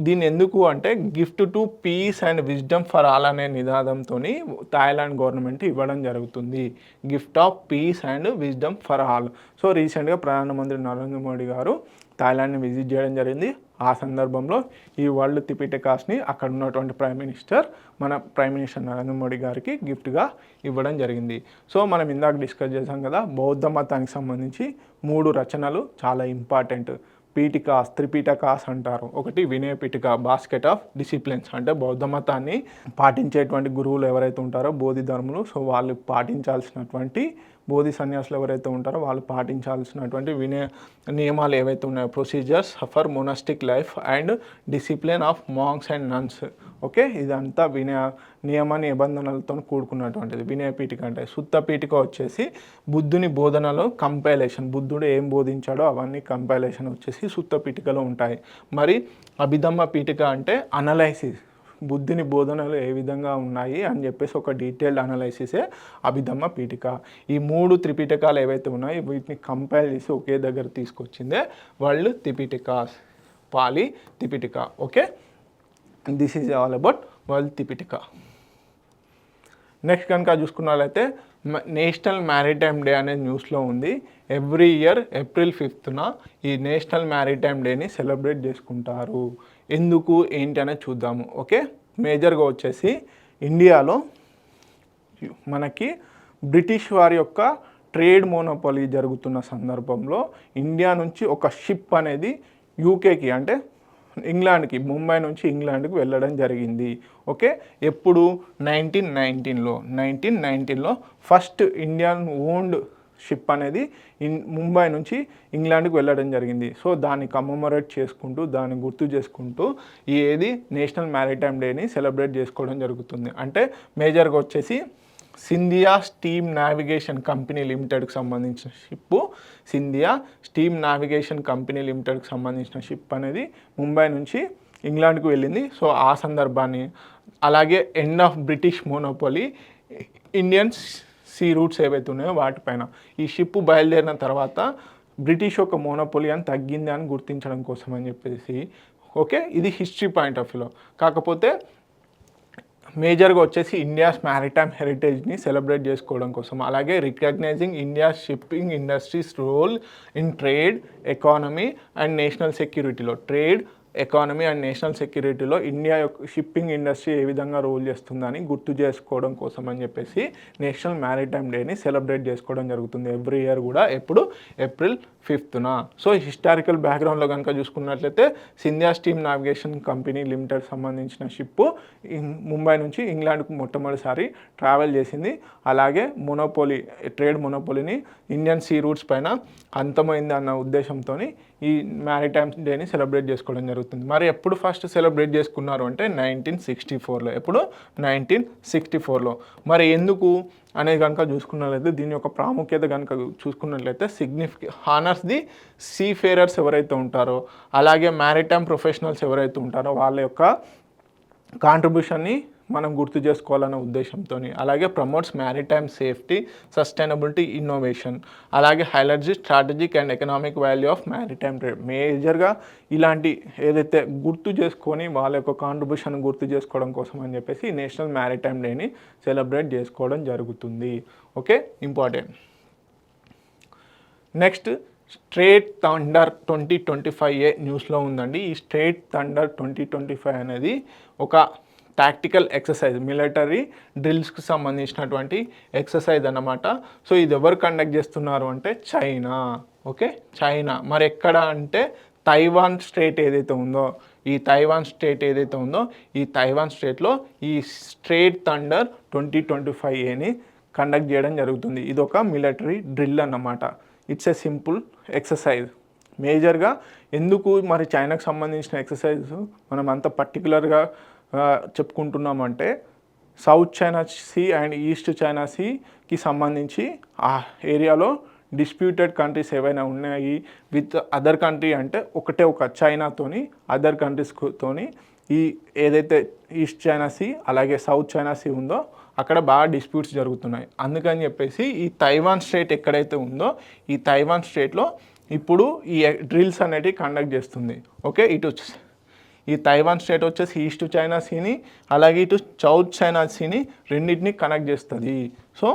దీన్ని ఎందుకు అంటే gift to peace and wisdom for all అనే నినాదంతో థాయిలాండ్ గవర్నమెంట్ ఇవ్వడం జరుగుతుంది. Gift of peace and wisdom for all. So రీసెంట్గా ప్రధానమంత్రి నరేంద్ర మోడీ గారు థాయిలాండ్ని విజిట్ చేయడం జరిగింది. ఆ సందర్భంలో ఈ వరల్డ్ త్రిపిటకాస్ని అక్కడ ఉన్నటువంటి మన ప్రైమ్ మినిస్టర్ నరేంద్ర మోడీ గారికి గిఫ్ట్గా ఇవ్వడం జరిగింది. సో మనం ఇందాక డిస్కస్ చేసాం కదా, బౌద్ధ మతానికి సంబంధించి 3 రచనలు చాలా ఇంపార్టెంట్. పీఠికాస్, త్రిపిటకాస్ అంటారు. ఒకటి వినయ పీఠిక, బాస్కెట్ ఆఫ్ డిసిప్లిన్స్ అంటే బౌద్ధ మతాన్ని పాటించేటువంటి గురువులు ఎవరైతే ఉంటారో బోధి ధర్ములు, సో వాళ్ళు పాటించాల్సినటువంటి బోధి సన్యాసులు ఎవరైతే ఉంటారో వాళ్ళు పాటించాల్సినటువంటి నియమాలు ఏవైతే ఉన్నాయో procedures for monastic life and discipline of monks and nuns. Okay, ఇదంతా నియమ నిబంధనలతో కూడుకున్నటువంటిది వినయ పీఠిక అంటే. సుత్త పీఠిక వచ్చేసి బుద్ధుని బోధనలో కంపైలేషన్, బుద్ధుడు ఏం బోధించాడో అవన్నీ కంపైలేషన్ వచ్చేసి సుత్త పీఠికలో ఉంటాయి. మరి అభిధమ్మ పీఠిక అంటే అనలైసిస్, బుద్ధుని బోధనలు ఏ విధంగా ఉన్నాయి అని చెప్పేసి ఒక డీటెయిల్డ్ అనాలైసిసే అభిధమ్మ పీఠిక. ఈ 3 త్రిపిటకాలు ఏవైతే ఉన్నాయో వీటిని కంపైల్ చేసి ఒకే దగ్గర తీసుకొచ్చిందే world Tripitakas, Pali Tripitaka. Okay, this is all about world Tripitaka. Next కనుక చూసుకున్నట్లయితే నేషనల్ మ్యారిటైమ్ డే అనేది న్యూస్లో ఉంది. ఎవ్రీ ఇయర్ April 5th ఈ నేషనల్ మ్యారిటైమ్ డేని సెలబ్రేట్ చేసుకుంటారు. ఎందుకు ఏంటి అనేది చూద్దాము. ఓకే, మేజర్గా వచ్చేసి ఇండియాలో మనకి బ్రిటిష్ వారి యొక్క ట్రేడ్ మోనోపొలీ జరుగుతున్న సందర్భంలో ఇండియా నుంచి ఒక షిప్ అనేది యూకేకి అంటే ఇంగ్లాండ్కి, ముంబై నుంచి ఇంగ్లాండ్కి వెళ్ళడం జరిగింది. ఓకే, ఎప్పుడు 1919లో ఫస్ట్ ఇండియన్ ఓన్డ్ షిప్ అనేది ముంబై నుంచి ఇంగ్లాండ్కి వెళ్ళడం జరిగింది. సో దాన్ని కమమరేట్ చేసుకుంటూ, దాన్ని గుర్తు చేసుకుంటూ ఏది నేషనల్ మ్యారిటైమ్ డేని సెలబ్రేట్ చేసుకోవడం జరుగుతుంది. అంటే మేజర్గా వచ్చేసి సింధియా స్టీమ్ నావిగేషన్ కంపెనీ లిమిటెడ్కి సంబంధించిన ship, Scindia steam navigation company లిమిటెడ్కి సంబంధించిన షిప్ అనేది ముంబై నుంచి ఇంగ్లాండ్కి వెళ్ళింది. సో ఆ సందర్భాన్ని, అలాగే end of British monopoly, Indian see roots ఏవైతే ఉన్నాయో వాటిపైన. ఈ షిప్ బయలుదేరిన తర్వాత బ్రిటిష్ యొక్క మోనోపోలీ అని తగ్గింది అని గుర్తించడం కోసం అని చెప్పేసి. ఓకే, ఇది హిస్టరీ పాయింట్ ఆఫ్ వ్యూలో. కాకపోతే మేజర్గా వచ్చేసి ఇండియాస్ మ్యారిటైమ్ హెరిటేజ్ని సెలబ్రేట్ చేసుకోవడం కోసం, అలాగే recognising India shipping industries role in trade, economy and national సెక్యూరిటీలో. ట్రేడ్, ఎకానమీ అండ్ నేషనల్ సెక్యూరిటీలో ఇండియా యొక్క షిప్పింగ్ ఇండస్ట్రీ ఏ విధంగా రోల్ చేస్తుందని గుర్తు చేసుకోవడం కోసం అని చెప్పేసి నేషనల్ మ్యారిటైమ్ డేని సెలబ్రేట్ చేసుకోవడం జరుగుతుంది ఎవ్రీ ఇయర్ కూడా. ఎప్పుడు? April 5th. సో హిస్టారికల్ బ్యాక్గ్రౌండ్లో కనుక చూసుకున్నట్లయితే Scindia steam navigation company limited సంబంధించిన షిప్ ముంబై నుంచి ఇంగ్లాండ్కు మొట్టమొదటిసారి ట్రావెల్ చేసింది. అలాగే ట్రేడ్ మొనోపోలీని ఇండియన్ సీ రూట్స్ పైన అంతమైంది అన్న ఉద్దేశంతో ఈ మ్యారిటైమ్ డేని సెలబ్రేట్ చేసుకోవడం జరుగుతుంది. మరి ఎప్పుడు ఫస్ట్ సెలబ్రేట్ చేసుకున్నారు అంటే 1964లో. ఎప్పుడు? 1964లో. మరి ఎందుకు అనేది కనుక చూసుకున్నట్లయితే, దీని యొక్క ప్రాముఖ్యత కనుక చూసుకున్నట్లయితే, హానర్స్ ది సీఫేరర్స్ ఎవరైతే ఉంటారో, అలాగే మ్యారిటైమ్ ప్రొఫెషనల్స్ ఎవరైతే ఉంటారో వాళ్ళ యొక్క కాంట్రిబ్యూషన్ని మనం గుర్తు చేసుకోవాలన్న ఉద్దేశంతో, అలాగే promotes maritime safety, sustainability, innovation, అలాగే highlights the strategic and economic value of maritime trade. మేజర్గా ఇలాంటి ఏదైతే గుర్తు చేసుకొని వాళ్ళ యొక్క కాంట్రిబ్యూషన్ గుర్తు చేసుకోవడం కోసం అని చెప్పేసి నేషనల్ మ్యారిటైమ్ డేని సెలబ్రేట్ చేసుకోవడం జరుగుతుంది. Okay, important. Next, straight thunder 2025 న్యూస్లో ఉందండి. ఈ స్ట్రేట్ థండర్ 2025 అనేది ఒక టాక్టికల్ ఎక్సర్సైజ్, మిలిటరీ డ్రిల్స్కి సంబంధించినటువంటి ఎక్సర్సైజ్ అన్నమాట. సో ఇది ఎవరు కండక్ట్ చేస్తున్నారు అంటే చైనా. Okay, China. మరి ఎక్కడ అంటే తైవాన్ స్టేట్ ఏదైతే ఉందో, ఈ తైవాన్ స్టేట్లో ఈ స్ట్రేట్ థండర్ 2025ని కండక్ట్ చేయడం జరుగుతుంది. ఇది ఒక మిలిటరీ డ్రిల్ అన్నమాట. It's a simple exercise. మేజర్గా ఎందుకు మరి చైనాకు సంబంధించిన ఎక్సర్సైజ్ మనం అంత పర్టికులర్గా చెప్పుకుంటున్నామంటే, south China sea and east China సీకి సంబంధించి ఆ ఏరియాలో డిస్ప్యూటెడ్ కంట్రీస్ ఏవైనా ఉన్నాయి విత్ అదర్ కంట్రీ అంటే ఒక చైనాతోని అదర్ కంట్రీస్తోని ఈ ఏదైతే ఈస్ట్ చైనా సీ అలాగే సౌత్ చైనా సీ ఉందో అక్కడ బాగా డిస్ప్యూట్స్ జరుగుతున్నాయి. అందుకని చెప్పేసి ఈ తైవాన్ స్టేట్ ఎక్కడైతే ఉందో ఈ తైవాన్ స్టేట్లో ఇప్పుడు ఈ డ్రిల్స్ అనేటివి కండక్ట్ చేస్తుంది. ఓకే, ఇటు ఈ తైవాన్ స్టేట్ వచ్చేసి ఈస్ట్ చైనా సీని అలాగే ఇటు సౌత్ చైనా సీని రెండింటిని కనెక్ట్ చేస్తుంది. సో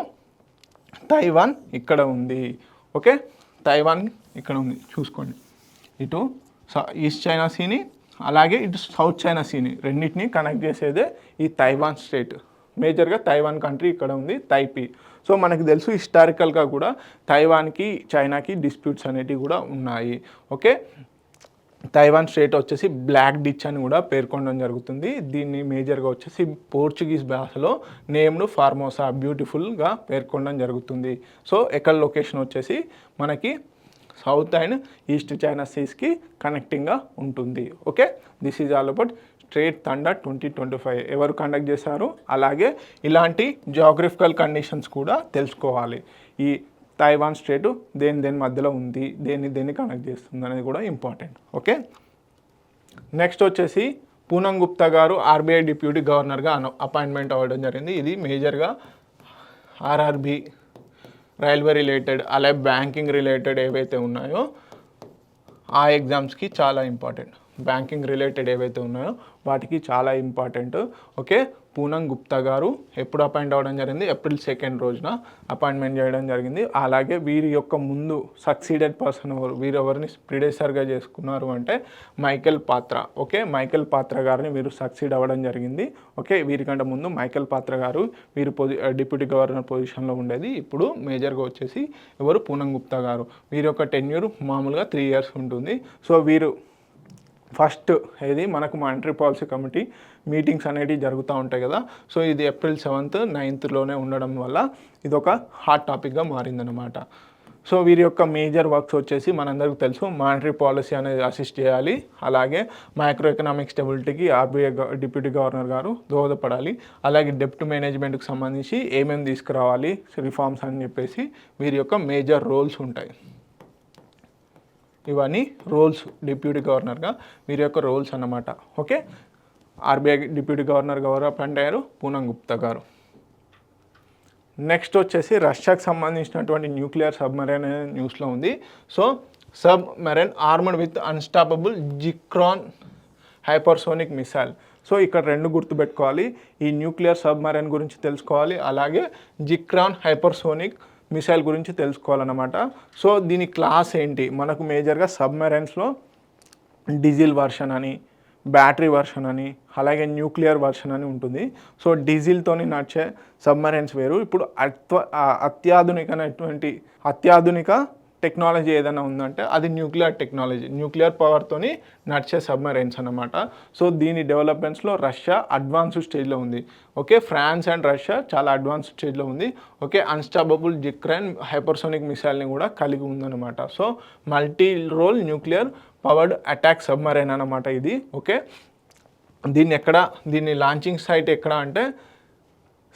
తైవాన్ ఇక్కడ ఉంది. ఓకే, తైవాన్ ఇక్కడ ఉంది చూసుకోండి. ఇటు ఈస్ట్ చైనా సీని అలాగే ఇటు సౌత్ చైనా సీని రెండింటిని కనెక్ట్ చేసేదే ఈ తైవాన్ స్టేట్. మేజర్గా తైవాన్ కంట్రీ ఇక్కడ ఉంది, తైపీ. సో మనకు తెలుసు హిస్టారికల్గా కూడా తైవాన్కి చైనాకి డిస్ప్యూట్స్ అనేటివి కూడా ఉన్నాయి. ఓకే, తైవాన్ స్టేట్ వచ్చేసి బ్లాక్ డిచ్ అని కూడా పేర్కొనడం జరుగుతుంది. దీన్ని మేజర్గా వచ్చేసి పోర్చుగీస్ భాషలో నేమ్డ్ ఫార్మోసా, బ్యూటిఫుల్గా పేర్కొనడం జరుగుతుంది. సో ఎక్కడ లొకేషన్ వచ్చేసి మనకి సౌత్ అండ్ ఈస్ట్ చైనా సీస్కి కనెక్టింగ్గా ఉంటుంది. Okay, this is all about straight thunder 2025 ఎవరు కండక్ట్ చేశారు, అలాగే ఇలాంటి జియోగ్రఫికల్ కండిషన్స్ కూడా తెలుసుకోవాలి. ఈ తైవాన్ స్టేటు దేని మధ్యలో ఉంది, దేన్ని కనెక్ట్ చేస్తుంది అనేది కూడా ఇంపార్టెంట్. ఓకే, నెక్స్ట్ వచ్చేసి పూనం గుప్తా గారు ఆర్బీఐ డిప్యూటీ గవర్నర్గా అపాయింట్మెంట్ అవ్వడం జరిగింది. ఇది మేజర్గా ఆర్ఆర్బి, రైల్వే రిలేటెడ్ అలాగే బ్యాంకింగ్ రిలేటెడ్ ఏవైతే ఉన్నాయో ఆ ఎగ్జామ్స్కి చాలా ఇంపార్టెంట్. బ్యాంకింగ్ రిలేటెడ్ ఏవైతే ఉన్నాయో వాటికి చాలా ఇంపార్టెంట్. ఓకే, పూనం గుప్తా గారు ఎప్పుడు అపాయింట్ అవ్వడం జరిగింది? April 2 రోజున అపాయింట్మెంట్ చేయడం జరిగింది. అలాగే వీరి యొక్క ముందు సక్సీడెడ్ పర్సన్ వీరెవరిని ప్రిడెసర్గా చేసుకున్నారు అంటే మైకేల్ పాత్రా. ఓకే, మైకేల్ పాత్రా గారిని వీరు సక్సీడ్ అవ్వడం జరిగింది. ఓకే, వీరికంటే ముందు మైకేల్ పాత్రా గారు వీరు డిప్యూటీ గవర్నర్ పొజిషన్లో ఉండేది. ఇప్పుడు మేజర్గా వచ్చేసి ఎవరు? పూనం గుప్తా గారు. వీరి యొక్క టెన్యూర్ మామూలుగా 3 years ఉంటుంది. సో వీరు ఫస్ట్ ఇది మనకు మానిటరీ పాలసీ కమిటీ మీటింగ్స్ అనేవి జరుగుతూ ఉంటాయి కదా. సో ఇది April 7th, 9th ఉండడం వల్ల ఇది ఒక హాట్ టాపిక్గా మారిందనమాట. సో వీరి యొక్క మేజర్ వర్క్స్ వచ్చేసి మనందరికీ తెలుసు, మానిటరీ పాలసీ అనేది అసిస్ట్ చేయాలి, అలాగే మైక్రో ఎకనామిక్ స్టెబిలిటీకి ఆర్బీఐ డిప్యూటీ గవర్నర్ గారు దోహదపడాలి, అలాగే డెప్ట్ మేనేజ్మెంట్కి సంబంధించి ఏమేమి తీసుకురావాలి రిఫార్మ్స్ అని చెప్పేసి వీరి యొక్క మేజర్ రోల్స్ ఉంటాయి. ఇవన్నీ రోల్స్ డిప్యూటీ గవర్నర్గా వీరి యొక్క రోల్స్ అన్నమాట. ఓకే, ఆర్బీఐ డిప్యూటీ గవర్నర్ గారు అపాయింట్ అయ్యారు పూనం గుప్తా గారు. నెక్స్ట్ వచ్చేసి రష్యాకి సంబంధించినటువంటి న్యూక్లియర్ సబ్మెరైన్ అనే న్యూస్లో ఉంది. So submarine armed with unstoppable Zircon hypersonic missile. So ఇక్కడ రెండు గుర్తుపెట్టుకోవాలి, ఈ న్యూక్లియర్ సబ్మెరైన్ గురించి తెలుసుకోవాలి, అలాగే జిక్రాన్ హైపర్సోనిక్ మిసైల్ గురించి తెలుసుకోవాలన్నమాట. సో దీని క్లాస్ ఏంటి, మనకు మేజర్గా సబ్మెరైన్స్లో డీజిల్ వర్షన్ అని, బ్యాటరీ వర్షన్ అని, అలాగే న్యూక్లియర్ వర్షన్ అని ఉంటుంది. సో డీజిల్తోని నడిచే సబ్మెరైన్స్ వేరు. ఇప్పుడు అత్యాధునిక టెక్నాలజీ ఏదైనా ఉందంటే అది న్యూక్లియర్ టెక్నాలజీ, న్యూక్లియర్ పవర్తోని నడిచే సబ్మెరైన్స్ అన్నమాట. సో దీని డెవలప్మెంట్స్లో రష్యా అడ్వాన్స్డ్ స్టేజ్లో ఉంది. ఓకే, ఫ్రాన్స్ అండ్ రష్యా చాలా అడ్వాన్స్డ్ స్టేజ్లో ఉంది. ఓకే, అన్స్టాపబుల్ జిక్రాన్ హైపర్సోనిక్ మిసైల్ని కూడా కలిగి ఉందన్నమాట. So multi role nuclear powered attack submarine అన్నమాట ఇది. ఓకే, దీన్ని లాంచింగ్ సైట్ ఎక్కడ అంటే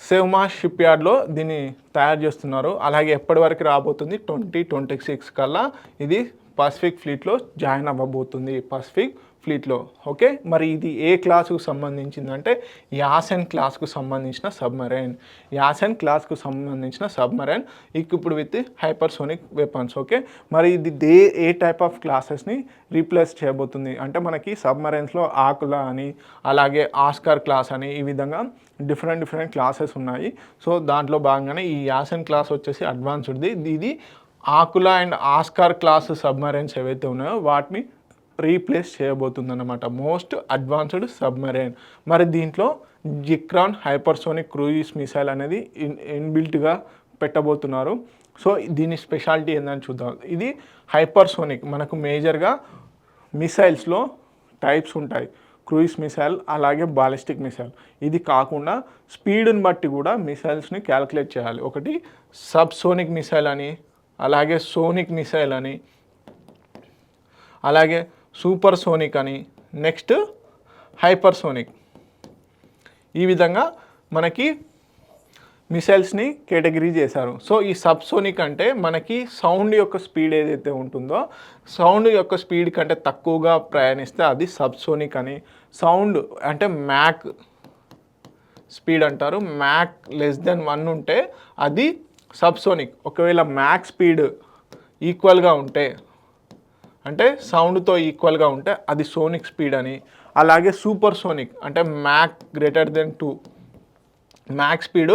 సెవ్మా షిప్ యార్డ్లో దీన్ని తయారు చేస్తున్నారు. అలాగే ఎప్పటి వరకు రాబోతుంది, 2026 కల్లా ఇది పసిఫిక్ ఫ్లీట్లో జాయిన్ అవ్వబోతుంది, పసిఫిక్ ఫ్లీట్లో. ఓకే, మరి ఇది ఏ క్లాసుకు సంబంధించిందంటే యాసెన్ క్లాస్కు సంబంధించిన సబ్మెరైన్. యాసెన్ క్లాస్కు సంబంధించిన సబ్మెరైన్ ఇప్పుడు విత్ హైపర్సోనిక్ వెపన్స్. ఓకే, మరి ఇది ఏ టైప్ ఆఫ్ క్లాసెస్ని రీప్లేస్ చేయబోతుంది అంటే మనకి సబ్మెరైన్స్లో ఆకులా అని, అలాగే ఆస్కార్ క్లాస్ అని, ఈ విధంగా డిఫరెంట్ క్లాసెస్ ఉన్నాయి. సో దాంట్లో భాగంగానే ఈ యాసెన్ క్లాస్ వచ్చేసి అడ్వాన్స్డ్ది. ఇది ఆకులా అండ్ ఆస్కార్ క్లాస్ సబ్మెరైన్స్ ఏవైతే ఉన్నాయో వాటిని రీప్లేస్ చేయబోతుందన్నమాట, మోస్ట్ అడ్వాన్స్డ్ సబ్మెరైన్. మరి దీంట్లో జిక్రాన్ హైపర్సోనిక్ క్రూయిజ్ మిసైల్ అనేది ఇన్బిల్ట్గా పెట్టబోతున్నారు. సో దీని స్పెషాలిటీ ఏందని చూద్దాం. ఇది హైపర్సోనిక్, మనకు మేజర్గా మిసైల్స్లో టైప్స్ ఉంటాయి, క్రూయిజ్ మిసైల్ అలాగే బాలిస్టిక్ మిసైల్. ఇది కాకుండా స్పీడ్ని బట్టి కూడా మిసైల్స్ని క్యాలిక్యులేట్ చేయాలి. ఒకటి సబ్సోనిక్ మిసైల్ అని, అలాగే సోనిక్ మిసైల్ అని, అలాగే సూపర్ సోనిక్ అని, నెక్స్ట్ హైపర్సోనిక్. ఈ విధంగా మనకి మిసైల్స్ని కేటగిరీ చేశారు. సో ఈ సబ్సోనిక్ అంటే మనకి సౌండ్ యొక్క స్పీడ్ ఏదైతే ఉంటుందో, సౌండ్ యొక్క స్పీడ్ కంటే తక్కువగా ప్రయాణిస్తే అది సబ్సోనిక్ అని. సౌండ్ అంటే మ్యాక్ స్పీడ్ అంటారు, మ్యాక్ <1 ఉంటే అది సబ్సోనిక్. ఒకవేళ మ్యాక్ స్పీడ్ ఈక్వల్గా ఉంటే, అంటే సౌండ్తో ఈక్వల్గా ఉంటే అది సోనిక్ స్పీడ్ అని. అలాగే సూపర్ సోనిక్ అంటే మ్యాక్ <2, మ్యాక్ స్పీడ్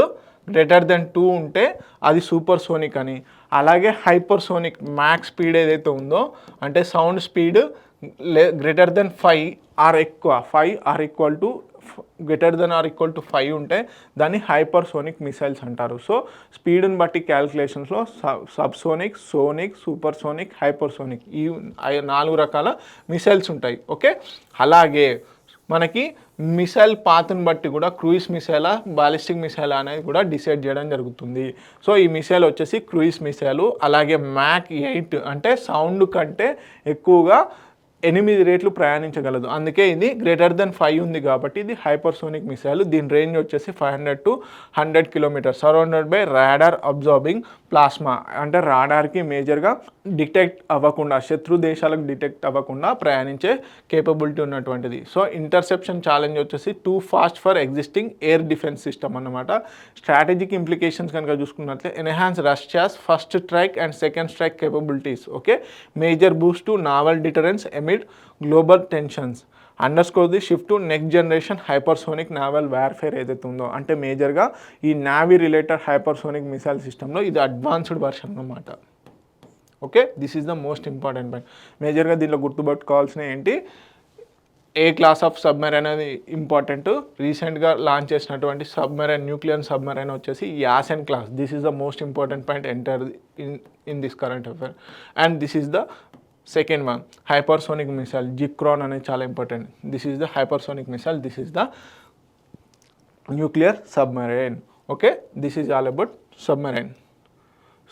<2 ఉంటే అది సూపర్ సోనిక్ అని. అలాగే హైపర్ సోనిక్ మ్యాక్ స్పీడ్ ఏదైతే ఉందో అంటే సౌండ్ స్పీడ్ <5 ఆర్ ఎక్కువ, 5 ఆర్ ఈక్వల్ టు >5 ఉంటే దాన్ని హైపర్సోనిక్ మిసైల్స్ అంటారు. సో స్పీడ్ని బట్టి క్యాలిక్యులేషన్స్లో సబ్సోనిక్, సోనిక్, సూపర్సోనిక్, హైపర్సోనిక్ ఈ 4 రకాల మిసైల్స్ ఉంటాయి. ఓకే, అలాగే మనకి మిసైల్ పాత్ని బట్టి కూడా క్రూయిజ్ మిసైలా బాలిస్టిక్ మిసైల్ అనేది కూడా డిసైడ్ చేయడం జరుగుతుంది. సో ఈ మిసైల్ వచ్చేసి క్రూయిజ్ మిసైలు. అలాగే మ్యాక్ 8 అంటే సౌండ్ కంటే ఎక్కువగా 8 రేట్లు ప్రయాణించగలదు. అందుకే ఇది <5 ఉంది కాబట్టి ఇది హైపర్సోనిక్ మిసైల్. దీని రేంజ్ వచ్చేసి 500 to 100 kilometres, surrounded by radar absorbing plasma. అంటే రాడార్కి మేజర్గా డిటెక్ట్ అవ్వకుండా, శత్రు దేశాలకు డిటెక్ట్ అవ్వకుండా ప్రయాణించే కేపబిలిటీ ఉన్నటువంటిది. సో ఇంటర్సెప్షన్ ఛాలెంజ్ వచ్చేసి too fast for existing air defence system అన్నమాట. స్ట్రాటజిక్ ఇంప్లికేషన్స్ కనుక చూసుకున్నట్లయితే enhance Russia's first strike and second strike capabilities. Okay, major boost to naval deterrence amid global tensions, underscore the shift to next generation hypersonic naval warfare ఏదైతే ఉందో, అంటే మేజర్గా ఈ navy related hypersonic missile సిస్టంలో ఇది advanced version అన్నమాట. Okay, this is the most important point. మేజర్గా దీనిలో గుర్తుపెట్టుకోవాల్సిన ఏంటి, ఏ క్లాస్ ఆఫ్ సబ్మెరైన్ అనేది ఇంపార్టెంట్. రీసెంట్గా లాంచ్ చేసినటువంటి సబ్మెరైన్, న్యూక్లియర్ సబ్మెరైన్ వచ్చేసి Yasen class. This is the most important point enter in this current affair. And this is the second one, hypersonic missile Zircon అనేది చాలా important. This is the hypersonic missile, this is the nuclear submarine. Okay, this is all about submarine.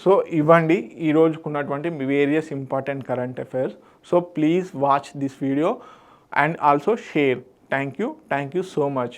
So ఇవ్వండి ఈరోజుకున్నటువంటి various important current affairs. So please watch this video and also share. Thank you so much.